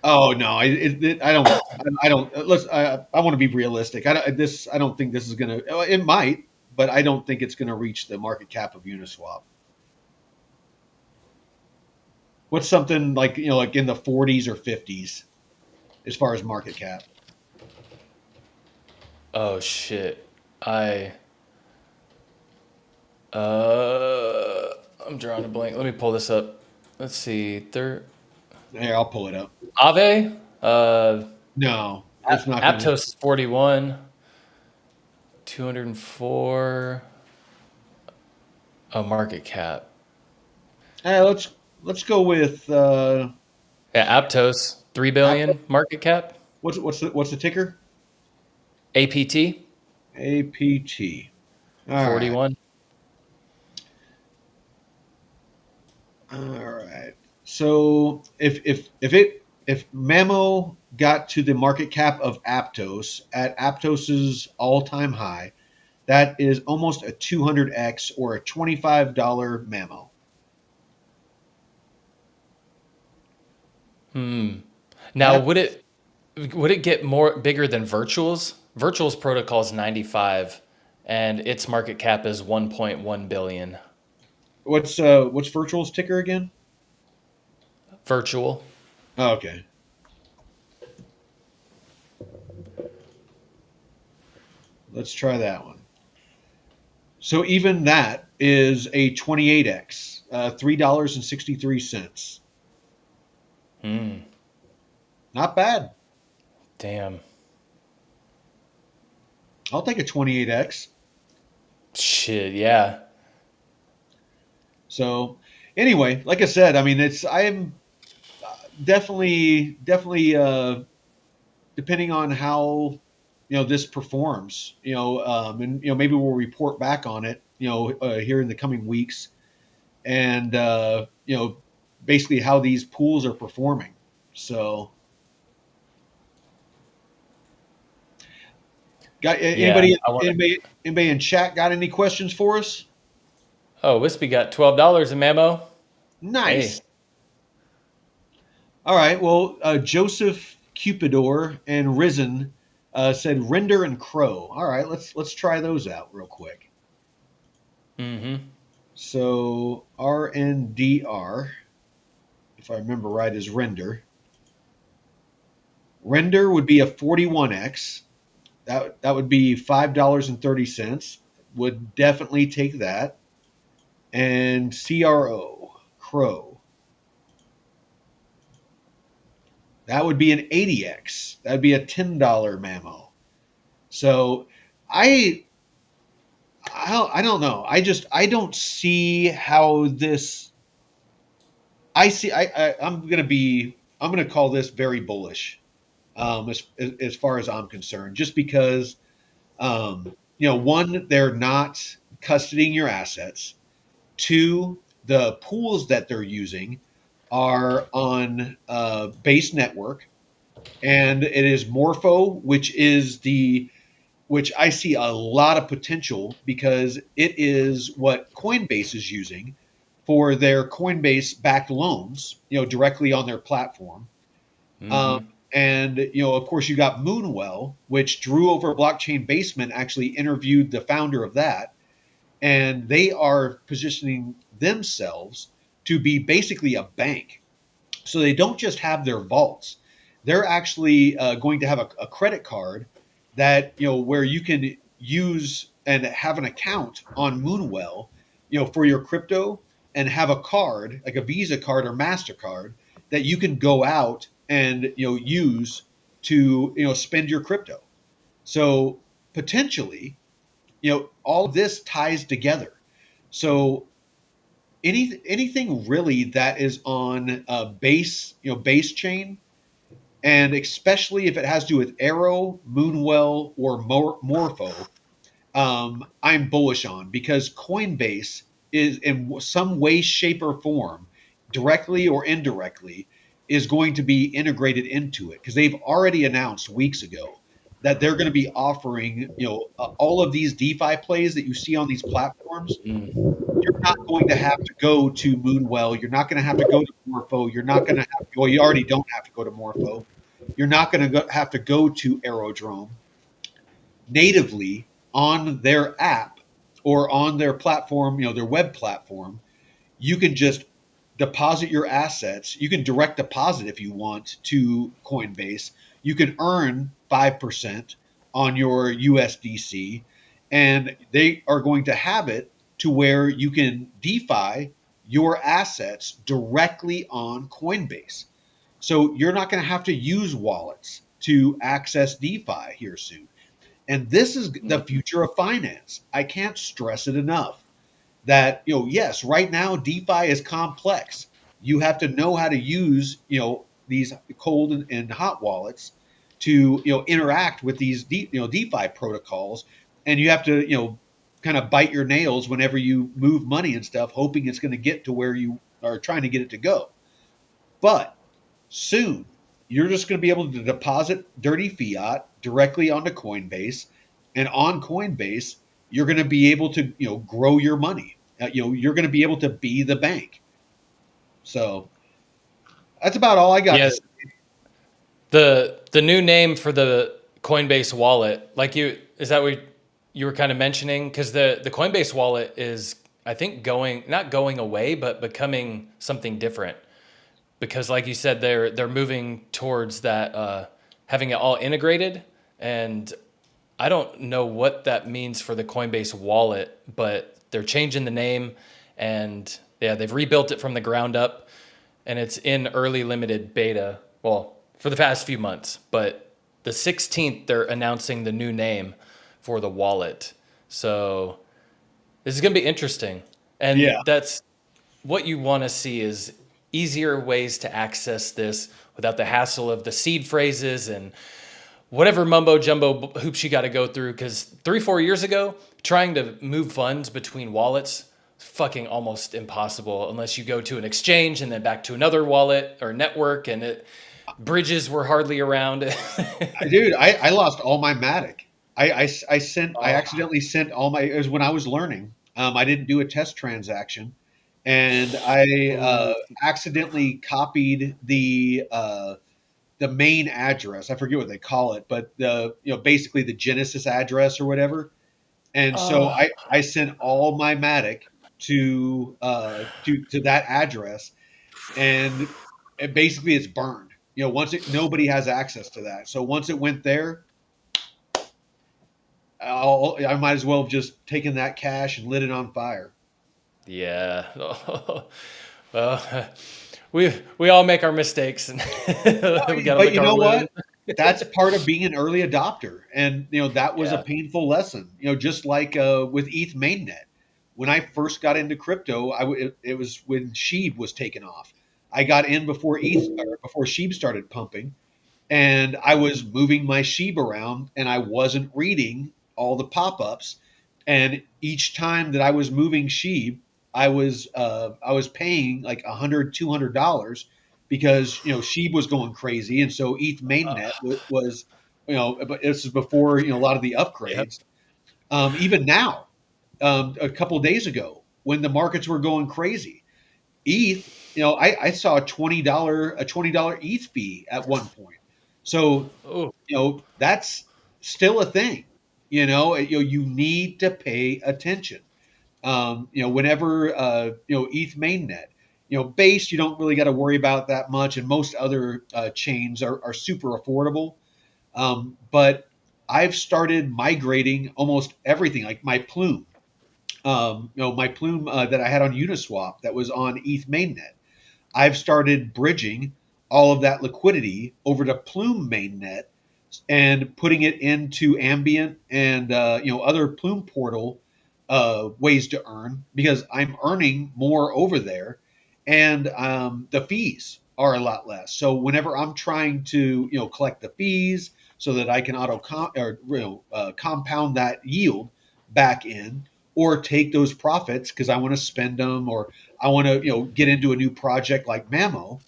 Oh no, I don't let's I want to be realistic. I don't think this is gonna. It might, but I don't think it's gonna reach the market cap of Uniswap. What's something like like in the 40s or 50s as far as market cap? Oh shit. I I'm drawing a blank. Let me pull this up. Let's see. There Here, I'll pull it up. Aave, No, it's not gonna. Aptos is 41, 204. Oh, market cap. Let's go with Yeah, Aptos 3 Apple. billion market cap. What's the ticker? APT APT. All right. 41. All right. So if Mamo got to the market cap of Aptos at Aptos's all-time high, that is almost a 200x or a $25 Mamo. Hmm. Now, That would it get more bigger than Virtual's? Virtual's protocol is 95 and its market cap is 1.1 billion. what's Virtual's ticker again? Virtual. Oh, okay. Let's try that one. So even that is a 28x, $3.63. Hmm. Not bad. Damn. I'll take a 28x. Shit, yeah. So anyway, like I said, I mean, I'm definitely depending on how this performs, and maybe we'll report back on it, here in the coming weeks, and basically how these pools are performing. So, got Yeah. anybody in chat got any questions for us? Oh, Wispy got $12 in Mamo. Hey. Nice. All right. Well, Joseph Cupidor and Risen said render and crow. All right. Let's try those out real quick. Mm-hmm. So RNDR, if I remember right, is render. Render would be a 41x. That would be $5.30. Would definitely take that. And CRO, crow. That would be an 80x. That would be a $10 Mamo. So I I don't know. I don't see how this. I'm gonna call this very bullish, as far as I'm concerned, just because one, they're not custodying your assets. Two, the pools that they're using are on base network, and it is Morpho, which I see a lot of potential because it is what Coinbase is using for their Coinbase backed loans, directly on their platform. Um, Mm-hmm. and of course, you got Moonwell, which Drew over Blockchain Basement actually interviewed the founder of that, and they are positioning themselves to be basically a bank. So they don't just have their vaults; they're actually going to have a credit card that where you can use and have an account on Moonwell, for your crypto, and have a card like a Visa card or Mastercard that you can go out and use to spend your crypto. So potentially, all of this ties together. So anything really that is on base, base chain, and especially if it has to do with Arrow, Moonwell, or Morpho, I'm bullish on because Coinbase is in some way, shape, or form, directly or indirectly, is going to be integrated into it because they've already announced weeks ago that they're going to be offering, all of these DeFi plays that you see on these platforms. Mm. You're not going to have to go to Moonwell. You're not going to have to go to Morpho. You're not going to have, well, you already don't have to go to Morpho. You're not going to have to go to Aerodrome. Natively on their app or on their platform, their web platform, you can just deposit your assets. You can direct deposit if you want to Coinbase. You can earn 5% on your USDC, and they are going to have it to where you can DeFi your assets directly on Coinbase. So you're not going to have to use wallets to access DeFi here soon. And this is the Mm. future of finance. I can't stress it enough that, yes, right now DeFi is complex. You have to know how to use, these cold and hot wallets to, interact with these, DeFi protocols. And you have to, kind of bite your nails whenever you move money and stuff, hoping it's going to get to where you are trying to get it to go. But soon, you're just going to be able to deposit dirty fiat directly onto Coinbase, and on Coinbase, you're going to be able to grow your money. You're going to be able to be the bank. So that's about all I got to Yeah, say. the new name for the Coinbase wallet, like is that what you were kind of mentioning? Because the Coinbase wallet is, I think, not going away, but becoming something different. Because, like you said, they're moving towards that, having it all integrated, and I don't know what that means for the Coinbase wallet, but they're changing the name, and yeah, they've rebuilt it from the ground up, and it's in early limited beta. Well, for the past few months, but the 16th they're announcing the new name for the wallet. So this is going to be interesting, Yeah. and that's what you want to see is easier ways to access this without the hassle of the seed phrases and whatever mumbo jumbo hoops you got to go through. Because 3-4 years ago, trying to move funds between wallets fucking almost impossible unless you go to an exchange and then back to another wallet or network, and bridges were hardly around. Dude, I lost all my Matic. I Oh, accidentally sent all my, it was when I was learning. I didn't do a test transaction, and I oh, accidentally copied the main address. I forget what they call it, but basically the Genesis address or whatever. And so oh, I sent all my Matic to that address, and basically it's burned. Once nobody has access to that. So once it went there, I might as well have just taken that cash and lit it on fire. yeah. Well, we all make our mistakes, and we got to But lick you our know what? wounds. That's part of being an early adopter, and that was a Yeah. painful lesson. Just like with ETH mainnet, when I first got into crypto, it was when Sheeb was taken off. I got in before ETH or before Sheeb started pumping, and I was moving my sheep around and I wasn't reading all the pop-ups. And each time that I was moving sheep, I was paying like $100-$200 because sheep was going crazy, and so ETH mainnet was but this is before a lot of the Yep. upgrades. Even now, a couple of days ago when the markets were going crazy, ETH, I saw a $20 ETH fee at one point. So, Oh, that's still a thing. You need to pay attention. Whenever ETH mainnet, Base, you don't really got to worry about that much, and most other chains are super affordable. But I've started migrating almost everything, like my Plume. My Plume that I had on Uniswap that was on ETH mainnet. I've started bridging all of that liquidity over to Plume mainnet and putting it into ambient and other Plume portal ways to earn, because I'm earning more over there, and the fees are a lot less. So whenever I'm trying to collect the fees so that I can compound that yield back in, or take those profits because I want to spend them, or I want to get into a new project like Mamo,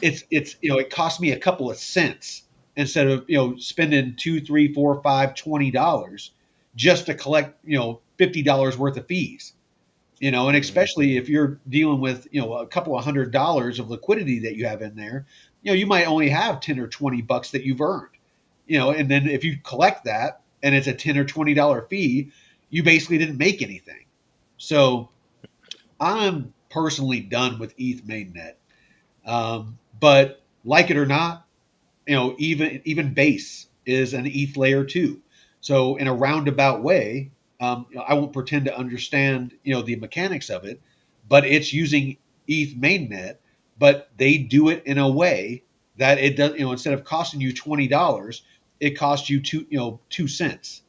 it's it costs me a couple of cents instead of spending two, three, four, five, $20 just to collect $50 worth of fees. And especially if you're dealing with a couple of $100 of liquidity that you have in there, you might only have 10 or 20 bucks that you've earned. And then if you collect that and it's a 10 or $20 fee, you basically didn't make anything. So I'm personally done with ETH mainnet. But like it or not, even base is an ETH layer too. So in a roundabout way, I won't pretend to understand the mechanics of it, but it's using ETH mainnet, but they do it in a way that it does. Instead of costing you $20, it costs you 2 cents.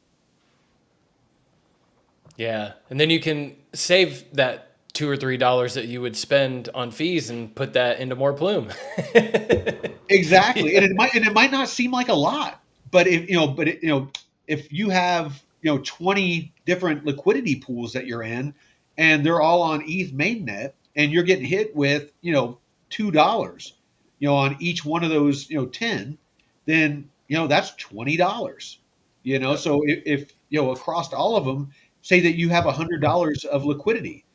Yeah, and then you can save that $2 or $3 that you would spend on fees and put that into more Plume. Exactly, and Yeah. it might not seem like a lot, but if you have 20 different liquidity pools that you're in, and they're all on ETH mainnet, and you're getting hit with $2, on each one of those 10, then that's $20. Yep. So if across all of them, say that you have $100 of liquidity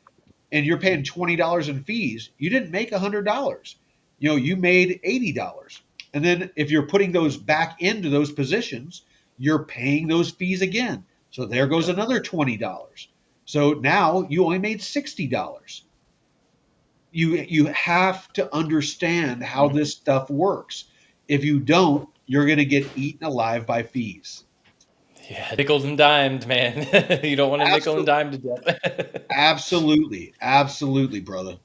and you're paying $20 in fees, you didn't make $100. You made $80. And then if you're putting those back into those positions, you're paying those fees again. So there goes Yep. another $20. So now you only made $60. You have to understand how this stuff works. If you don't, you're going to get eaten alive by fees. Yeah, nickel and dimed, man. You don't want to nickel and Absolutely, dime to death. absolutely, absolutely, brother.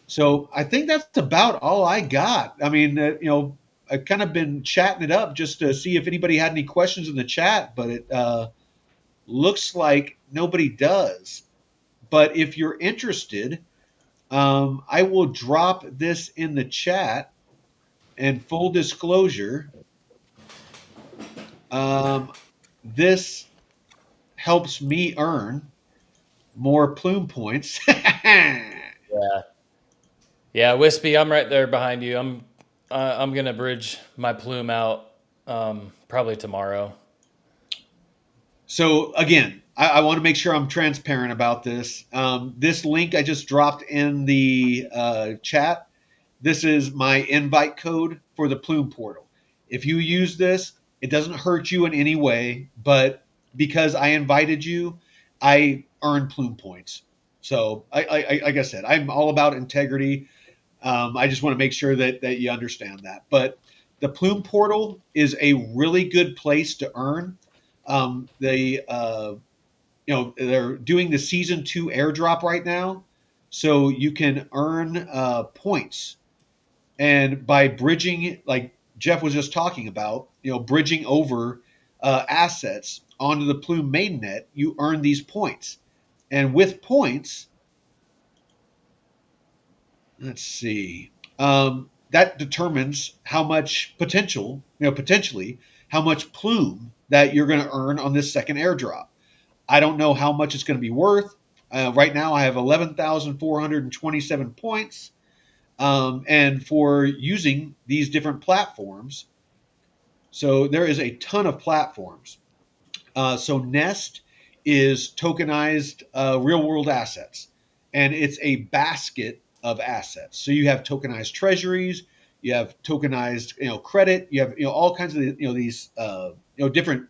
So I think that's about all I got. I mean, I've kind of been chatting it up just to see if anybody had any questions in the chat, but it looks like nobody does. But if you're interested, I will drop this in the chat. And full disclosure, um, this helps me earn more plume points. Yeah. Yeah, Wispy, I'm right there behind you. I'm gonna bridge my Plume out probably tomorrow. So again, I want to make sure I'm transparent about this. This link I just dropped in the chat. This is my invite code for the Plume portal. If you use this, it doesn't hurt you in any way, but because I invited you, I earn Plume points. So, like I said, I'm all about integrity. I just want to make sure that you understand that. But the Plume portal is a really good place to earn. They're doing the season 2 airdrop right now, so you can earn points, and by bridging, like Jeff was just talking about, bridging over assets onto the Plume mainnet, you earn these points, and with points, let's see, that determines how much potentially how much Plume that you're going to earn on this second airdrop. I don't know how much it's going to be worth. Right now, I have 11,427 points. And for using these different platforms, so there is a ton of platforms. So Nest is tokenized real world assets, and it's a basket of assets. So you have tokenized treasuries, you have tokenized credit, you have all kinds of these different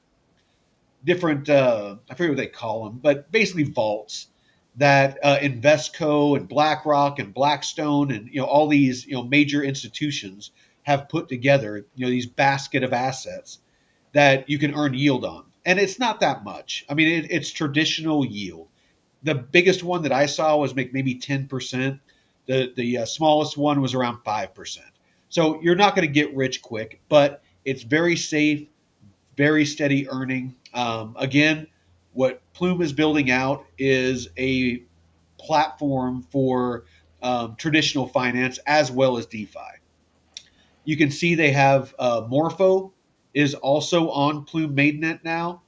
I forget what they call them, but basically vaults. that Invesco and BlackRock and Blackstone and all these major institutions have put together, these basket of assets that you can earn yield on, and it's not that much. I mean, it's traditional yield. The biggest one that I saw was make maybe 10%. The smallest one was around 5%. So you're not going to get rich quick, but it's very safe, very steady earning. Again, what Plume is building out is a platform for traditional finance as well as DeFi. You can see they have Morpho is also on Plume Mainnet now,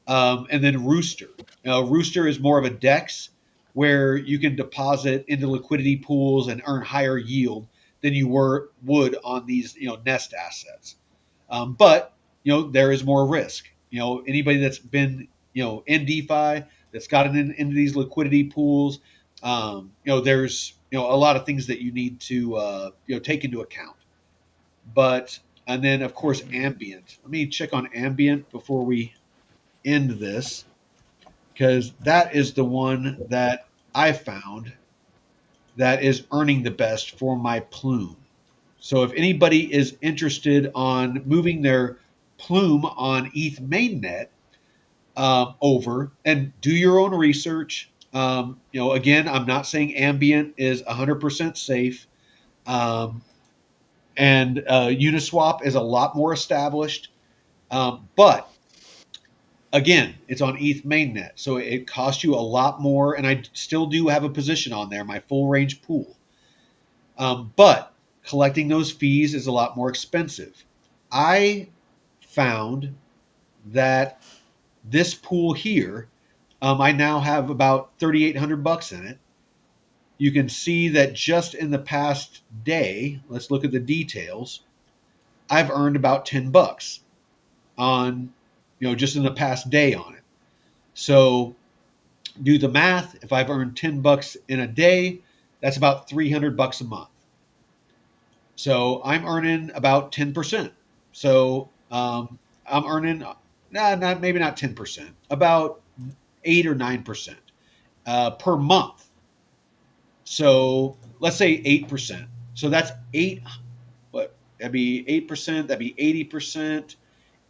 and then Rooster. Rooster is more of a DEX where you can deposit into liquidity pools and earn higher yield than you would on these Nest assets. But there is more risk. Anybody that's been in DeFi that's gotten into these liquidity pools, there's a lot of things that you need to take into account. But and then of course ambient. Let me check on ambient before we end this because that is the one that I found that is earning the best for my plume. So if anybody is interested on moving their plume on ETH mainnet over and do your own research. Again, I'm not saying ambient is 100% safe. Um, and Uniswap is a lot more established. But again, it's on ETH mainnet, so it costs you a lot more. And I still do have a position on there, my full range pool. But collecting those fees is a lot more expensive. I found that this pool here, I now have about 3,800 bucks in it. You can see that just in the past day, let's look at the details. I've earned about 10 bucks on, just in the past day on it. So do the math. If I've earned 10 bucks in a day, that's about 300 bucks a month. So I'm earning about 10%. So I'm earning, not maybe not 10%, about 8 or 9% per month. So let's say 8%. So that's eight. What that'd be 8%. That'd be 80%.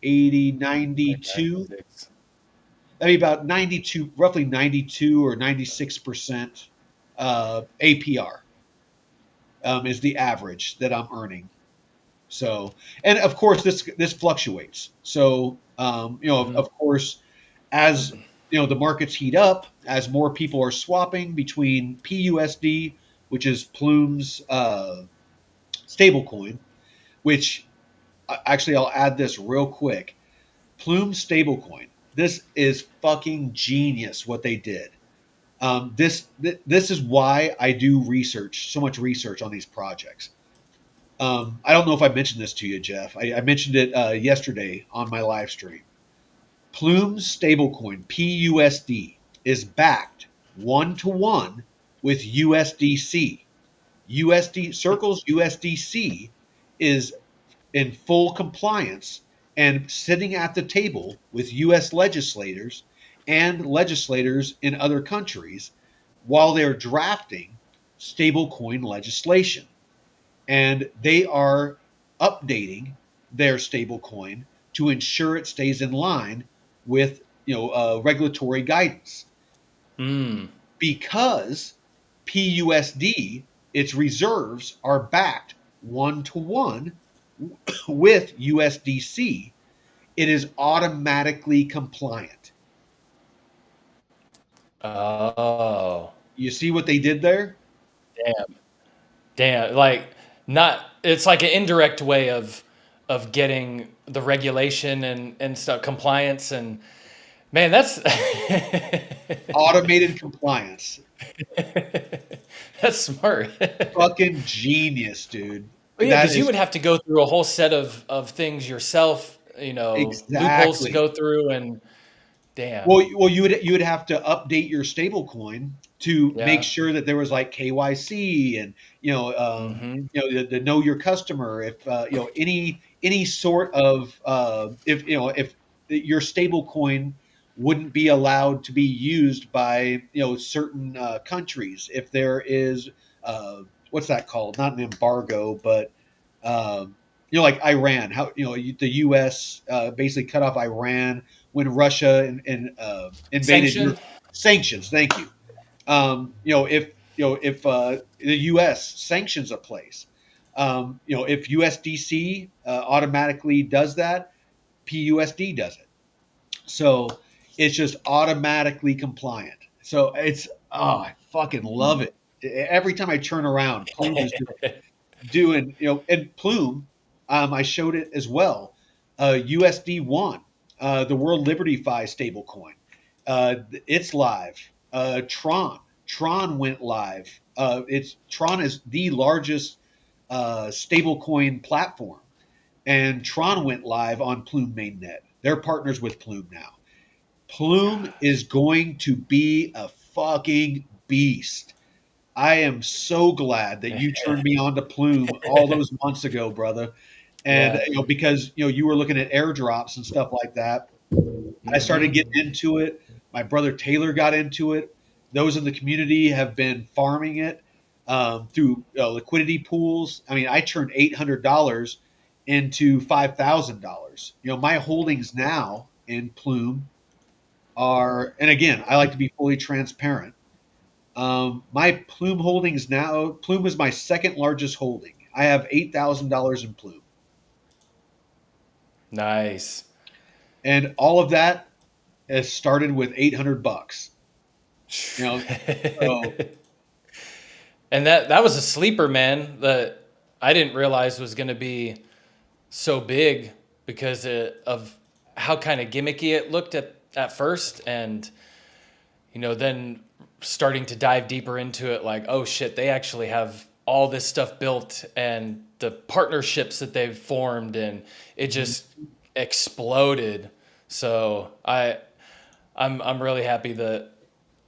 80, Like 92. 96. That'd be about 92, roughly 92 or 96% APR is the average that I'm earning. So, and of course, this fluctuates. So, Mhm. of course, as the markets heat up, as more people are swapping between PUSD, which is Plume's stablecoin, which actually I'll add this real quick. Plume stablecoin. This is fucking genius what they did. This is why I do research, so much research on these projects. I don't know if I mentioned this to you, Jeff. I mentioned it yesterday on my live stream. Plume's stablecoin PUSD is backed 1-to-1 with USDC. USD Circle's USDC is in full compliance and sitting at the table with US legislators and legislators in other countries while they're drafting stablecoin legislation. And they are updating their stablecoin to ensure it stays in line with regulatory guidance Mm. because PUSD, its reserves are backed 1-to-1 with USDC. It is automatically compliant. Oh, You see what they did there? damn, damn. Like not. It's like an indirect way of getting the regulation and stuff compliance and man, that's Automated compliance. that's smart. Fucking genius, dude. Well, yeah, That because you is would have to go through a whole set of things yourself, loopholes to exactly. go through, and damn, Well, you would have to update your stable coin to make yeah, sure that there was like KYC and hmm the know your customer. If any sort of if your stable coin wouldn't be allowed to be used by certain countries if there is what's that called? Not an embargo, but like Iran. How the U.S. Basically cut off Iran when Russia and invaded your Sanction. sanctions. Thank you. If the U.S. sanctions a place, if USDC automatically does that, PUSD does it. So it's just automatically compliant. So I fucking love it. Every time I turn around, Plume is just doing, and Plume, I showed it as well. USD1, the World Liberty Fi stablecoin, it's live. Tron went live. Tron is the largest stablecoin platform, and Tron went live on Plume mainnet. They're partners with Plume now. Plume is going to be a fucking beast. I am so glad that you turned me on to Plume all those months ago, brother. And Yeah. because you were looking at airdrops and stuff like that. I started Hmm. getting into it. My brother Taylor got into it. Those in the community have been farming it through liquidity pools. I mean, I turned $800 into $5,000. My holdings now in Plume are, and again, I like to be fully transparent. My Plume holdings now, Plume is my second largest holding. I have $8,000 in Plume, Nice. and all of that has started with $800. You know, so And that was a sleeper, man, that I didn't realize was going to be so big because of how kind of gimmicky it looked at first, and then starting to dive deeper into it, like, oh shit, they actually have all this stuff built and the partnerships that they've formed, and it just exploded. So I'm really happy that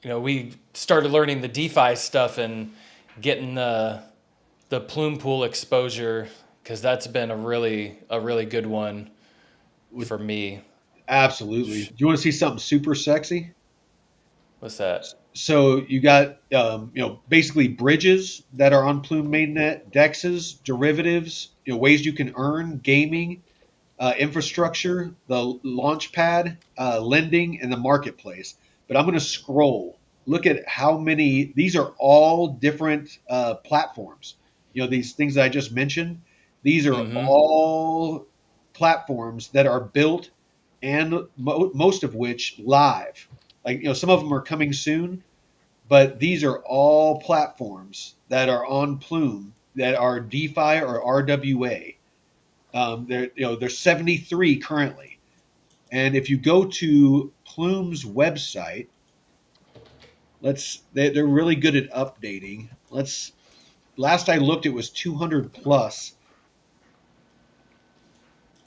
we started learning the DeFi stuff and getting the Plume Pool exposure, because that's been a really good one for me. absolutely. Do you want to see something super sexy? What's that? So you got basically bridges that are on Plume mainnet, dexes, derivatives, ways you can earn, gaming, infrastructure, the launch pad, lending, and the marketplace. But I'm going to scroll. Look at how many. These are all different platforms. These things that I just mentioned. These are Mm-hmm. all platforms that are built, and most of which live. Like some of them are coming soon, but these are all platforms that are on Plume that are DeFi or RWA. There's 73 currently, and if you go to Plume's website, they're really good at updating. Last I looked, it was 200 plus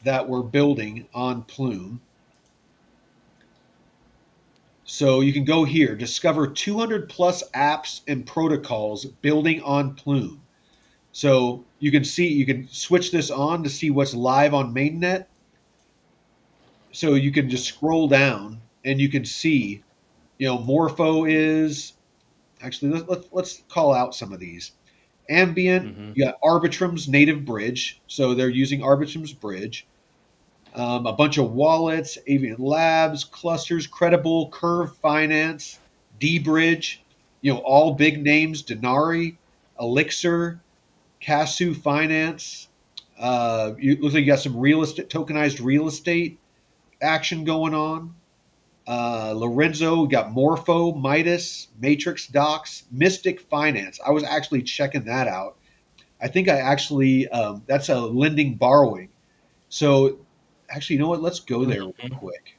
that were building on Plume. So you can go here, discover 200 plus apps and protocols building on Plume. So you can switch this on to see what's live on mainnet. So you can just scroll down and you can see, Morpho is actually let's call out some of these. Ambient, Mm-hmm. you got Arbitrum's native bridge, so they're using Arbitrum's bridge. A bunch of wallets, Avian Labs, clusters, Credible, Curve Finance, D Bridge, all big names, Denari, Elixir, Casu Finance. Looks like you got some real estate, tokenized real estate action going on. Lorenzo, we got Morpho, Midas, Matrix Docs, Mystic Finance. I was actually checking that out. I think I actually, that's a lending borrowing. So actually, you know what? Let's go there real quick.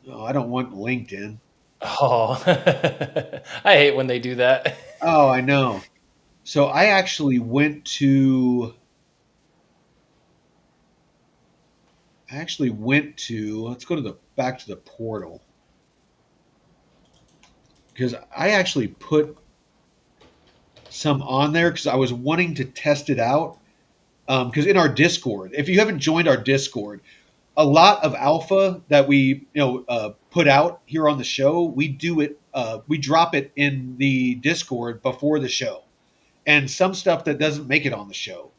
Oh, I don't want LinkedIn. Oh, I hate when they do that. Oh, I know. So I actually went to, let's go to the back to the portal because I actually put some on there because I was wanting to test it out. Because in our Discord, if you haven't joined our Discord, a lot of alpha that we put out here on the show, we do it. We drop it in the Discord before the show, and some stuff that doesn't make it on the show.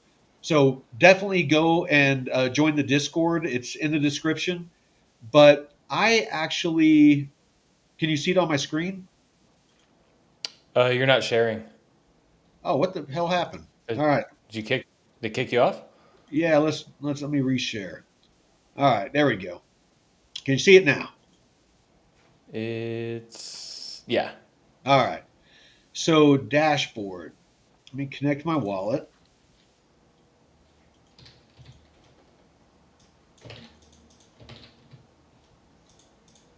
So definitely go and join the Discord. It's in the description. But I actually, can you see it on my screen? You're not sharing. Oh, what the hell happened? Uh, All right, Did you kick? They kick you off? yeah, let me reshare. All right, there we go. Can you see it now? It's yeah. All right. So dashboard. Let me connect my wallet.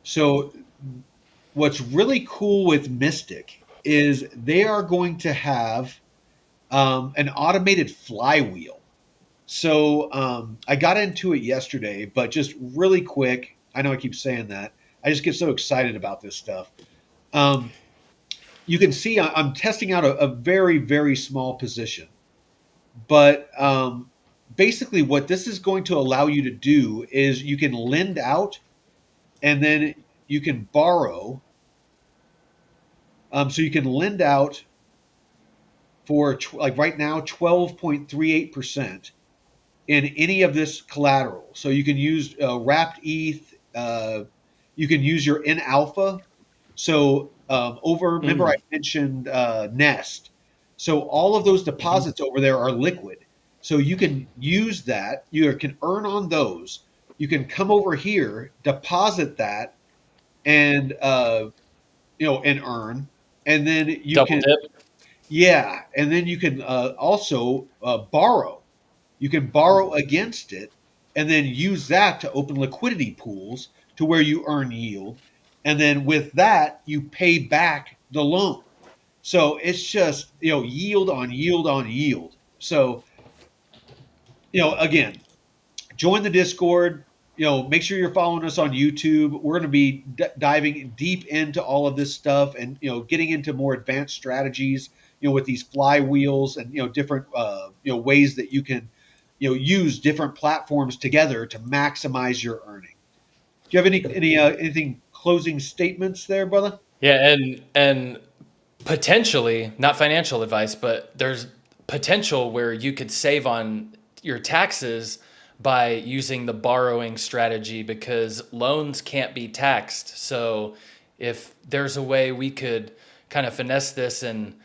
So what's really cool with Mystic is they are going to have an automated flywheel. So I got into it yesterday, but just really quick. I know I keep saying that. I just get so excited about this stuff. Um, you can see I'm testing out a very, very small position. But basically, what this is going to allow you to do is you can lend out and then you can borrow. So you can lend out for like right now 12.38% in any of this collateral. So you can use wrapped ETH. You can use your in alpha. So remember I Mm, mentioned Nest. So all of those hmm. deposits over there are liquid. So you can use that. You can earn on those. You can come over here, deposit that, and and earn, and then you Double can dip. yeah, and then you can also borrow. You can borrow against it and then use that to open liquidity pools to where you earn yield. And then with that, you pay back the loan. So it's just, yield on yield on yield. So, again, join the Discord. Make sure you're following us on YouTube. We're going to be diving deep into all of this stuff and getting into more advanced strategies. With these flywheels and different ways that you can use different platforms together to maximize your earning. Do you have anything closing statements there, brother? Yeah, and potentially not financial advice, but there's potential where you could save on your taxes by using the borrowing strategy because loans can't be taxed. So if there's a way we could kind of finesse this and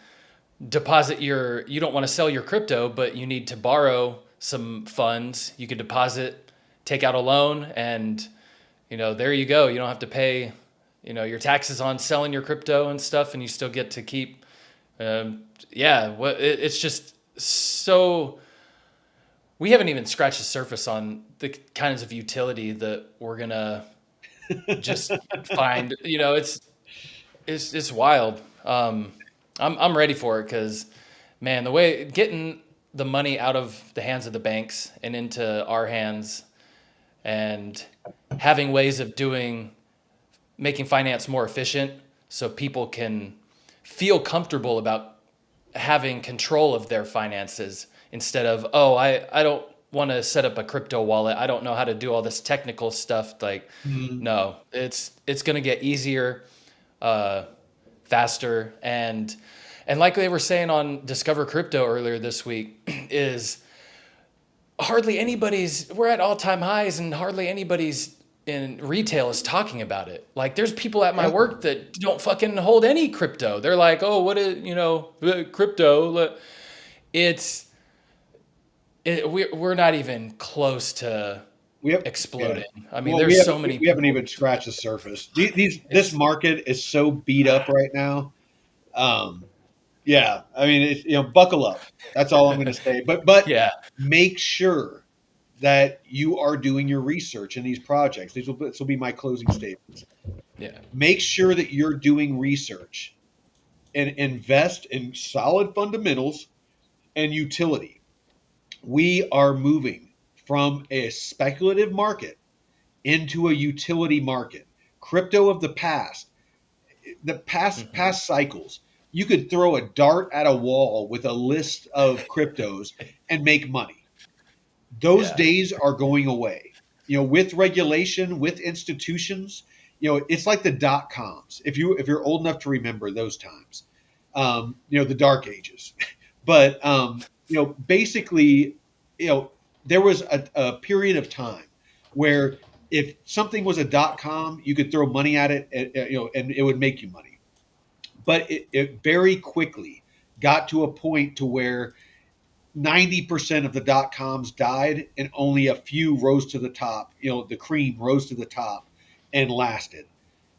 deposit you don't want to sell your crypto, but you need to borrow some funds, you could deposit, take out a loan, and there you go. You don't have to pay, your taxes on selling your crypto and stuff, and you still get to keep. Yeah, it's just so. We haven't even scratched the surface on the kinds of utility that we're gonna just find. It's wild. I'm ready for it because, man, the way getting the money out of the hands of the banks and into our hands and having ways of making finance more efficient so people can feel comfortable about having control of their finances instead of, oh, I don't want to set up a crypto wallet. I don't know how to do all this technical stuff. Like, Mhm. no, it's going to get easier, uh, faster, and like they were saying on Discover Crypto earlier this week, is hardly anybody's we're at all-time highs and hardly anybody's in retail is talking about it. Like there's people at my Yeah. work that don't fucking hold any crypto. They're like, "Oh, what is, crypto?" It's we're not even close to We have, yeah. exploding. I mean, Well, there's so many we haven't people. even scratched the surface. This It's market is so beat up right now. Um, Yeah, I mean, buckle up. That's all I'm going to say. But yeah, make sure that you are doing your research in these projects. This will be my closing statements. yeah. Make sure that you're doing research and invest in solid fundamentals and utility. We are moving from a speculative market into a utility market. Crypto of the Hmm. past cycles, you could throw a dart at a wall with a list of cryptos and make money. Those Yeah. days are going away. with regulation, with institutions, it's like the dot coms. If you're old enough to remember those times, the dark ages. But basically, you know, there was a period of time where if something was a dot com, you could throw money at it, and it would make you money. But it very quickly got to a point to where 90% of the dot coms died and only a few rose to the top. The cream rose to the top and lasted.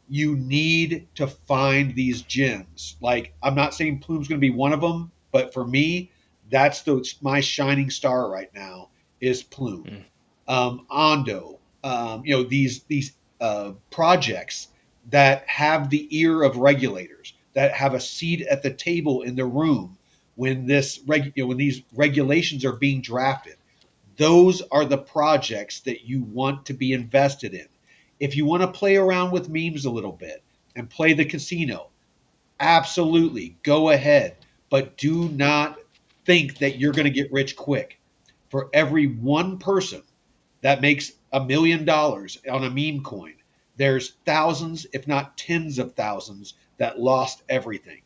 You need to find these gems. Like, I'm not saying Plume's going to be one of them, but for me, that's my shining star right now is Plume. Mm. Ondo, these projects that have the ear of regulators, that have a seat at the table in the room when when these regulations are being drafted. Those are the projects that you want to be invested in. If you want to play around with memes a little bit and play the casino, absolutely go ahead, but do not think that you're going to get rich quick. For every one person that makes $1 million on a meme coin, there's thousands, if not tens of thousands, that lost everything.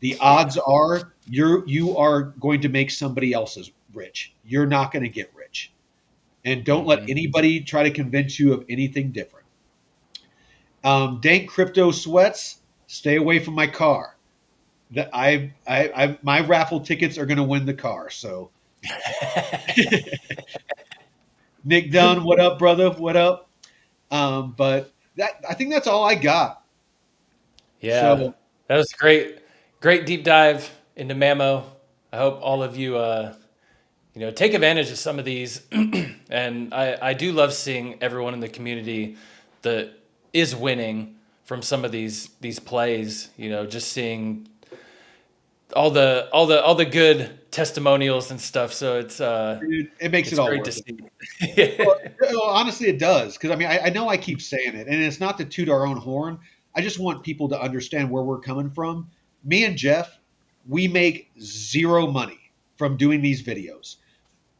The odds Yeah. are you are going to make somebody else's rich. You're not going to get rich. And don't let Hmm. anybody try to convince you of anything different. Dank crypto sweats, stay away from my car. That my raffle tickets are going to win the car. So Nick Dunn, what up, brother? What up? But I think that's all I got. Yeah, So that was great. Great deep dive into Mamo. I hope all of you, take advantage of some of these. And I do love seeing everyone in the community that is winning from some of these plays. Just seeing all the good testimonials and stuff. So dude, it makes it it's all great to worth it. see. Well, honestly, it does because I know I keep saying it, and it's not to toot our own horn. I just want people to understand where we're coming from. Me and Jeff, we make zero money from doing these videos.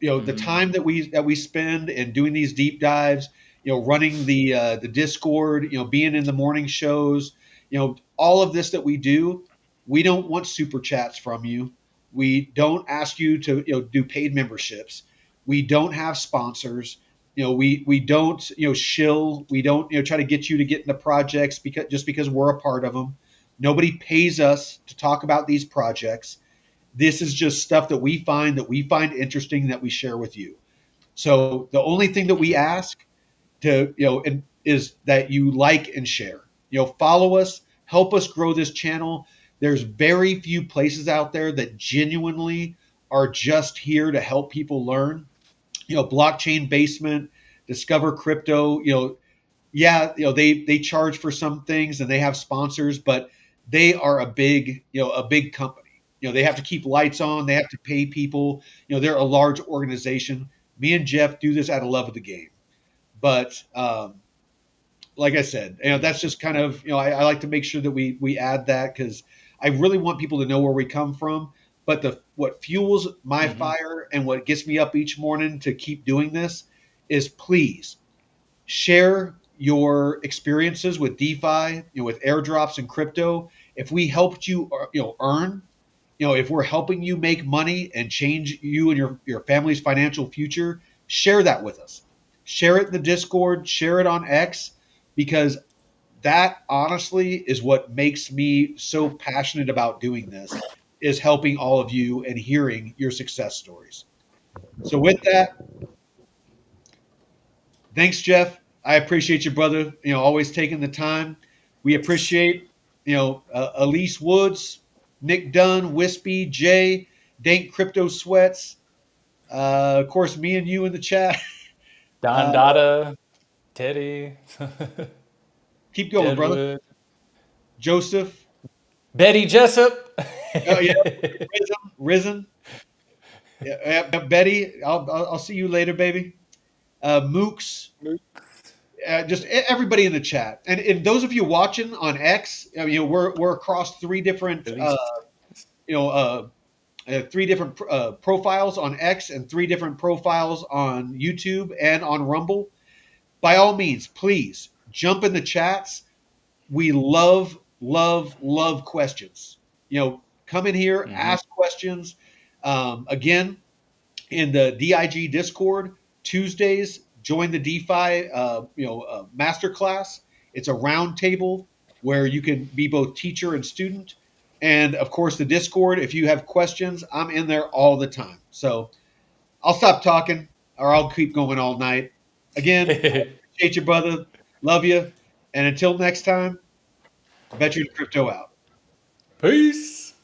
The Hmm. time that we spend in doing these deep dives, running the Discord, being in the morning shows, all of this that we do. We don't want super chats from you. We don't ask you to do paid memberships. We don't have sponsors. We don't shill. We don't try to get you to get into projects because we're a part of them. Nobody pays us to talk about these projects. This is just stuff that we find interesting that we share with you. So the only thing that we ask is that you like and share. Follow us, help us grow this channel. There's very few places out there that genuinely are just here to help people learn. Blockchain basement, discover crypto. Yeah, they charge for some things and they have sponsors, but they are a big company. They have to keep lights on, they have to pay people. They're a large organization. Me and Jeff do this out of love of the game. But like I said, that's just kind of I like to make sure that we add that because I really want people to know where we come from. But what fuels my Hmm. fire and what gets me up each morning to keep doing this is please share your experiences with DeFi, with airdrops and crypto. If we helped you, earn, if we're helping you make money and change you and your family's financial future, share that with us. Share it in the Discord, share it on X, because that honestly is what makes me so passionate about doing this is helping all of you and hearing your success stories. So with that, thanks, Jeff. I appreciate you, brother. Always taking the time. We appreciate, Elise Woods, Nick Dunn, Wispy, Jay, Dank Crypto Sweats. Of course, me and you in the chat. Don Uh, Dada, Teddy, keep going, brother. Deadwood, Joseph. Betty Jessup. Oh yeah, Risen. Yeah, yeah, Betty. I'll see you later, baby. Mooks. Just everybody in the chat, and those of you watching on X. We're across three different Elise. you know three different profiles on X and three different profiles on YouTube and on Rumble. by all means, please jump in the chats. We love questions. Come in here, Hmm. ask questions. Again, in the DIG Discord Tuesdays. Join the DeFi, masterclass. It's a round table where you can be both teacher and student. And of course, the Discord. If you have questions, I'm in there all the time. So I'll stop talking, or I'll keep going all night. Again, I appreciate you, brother. Love you. And until next time, bet your crypto out. Peace.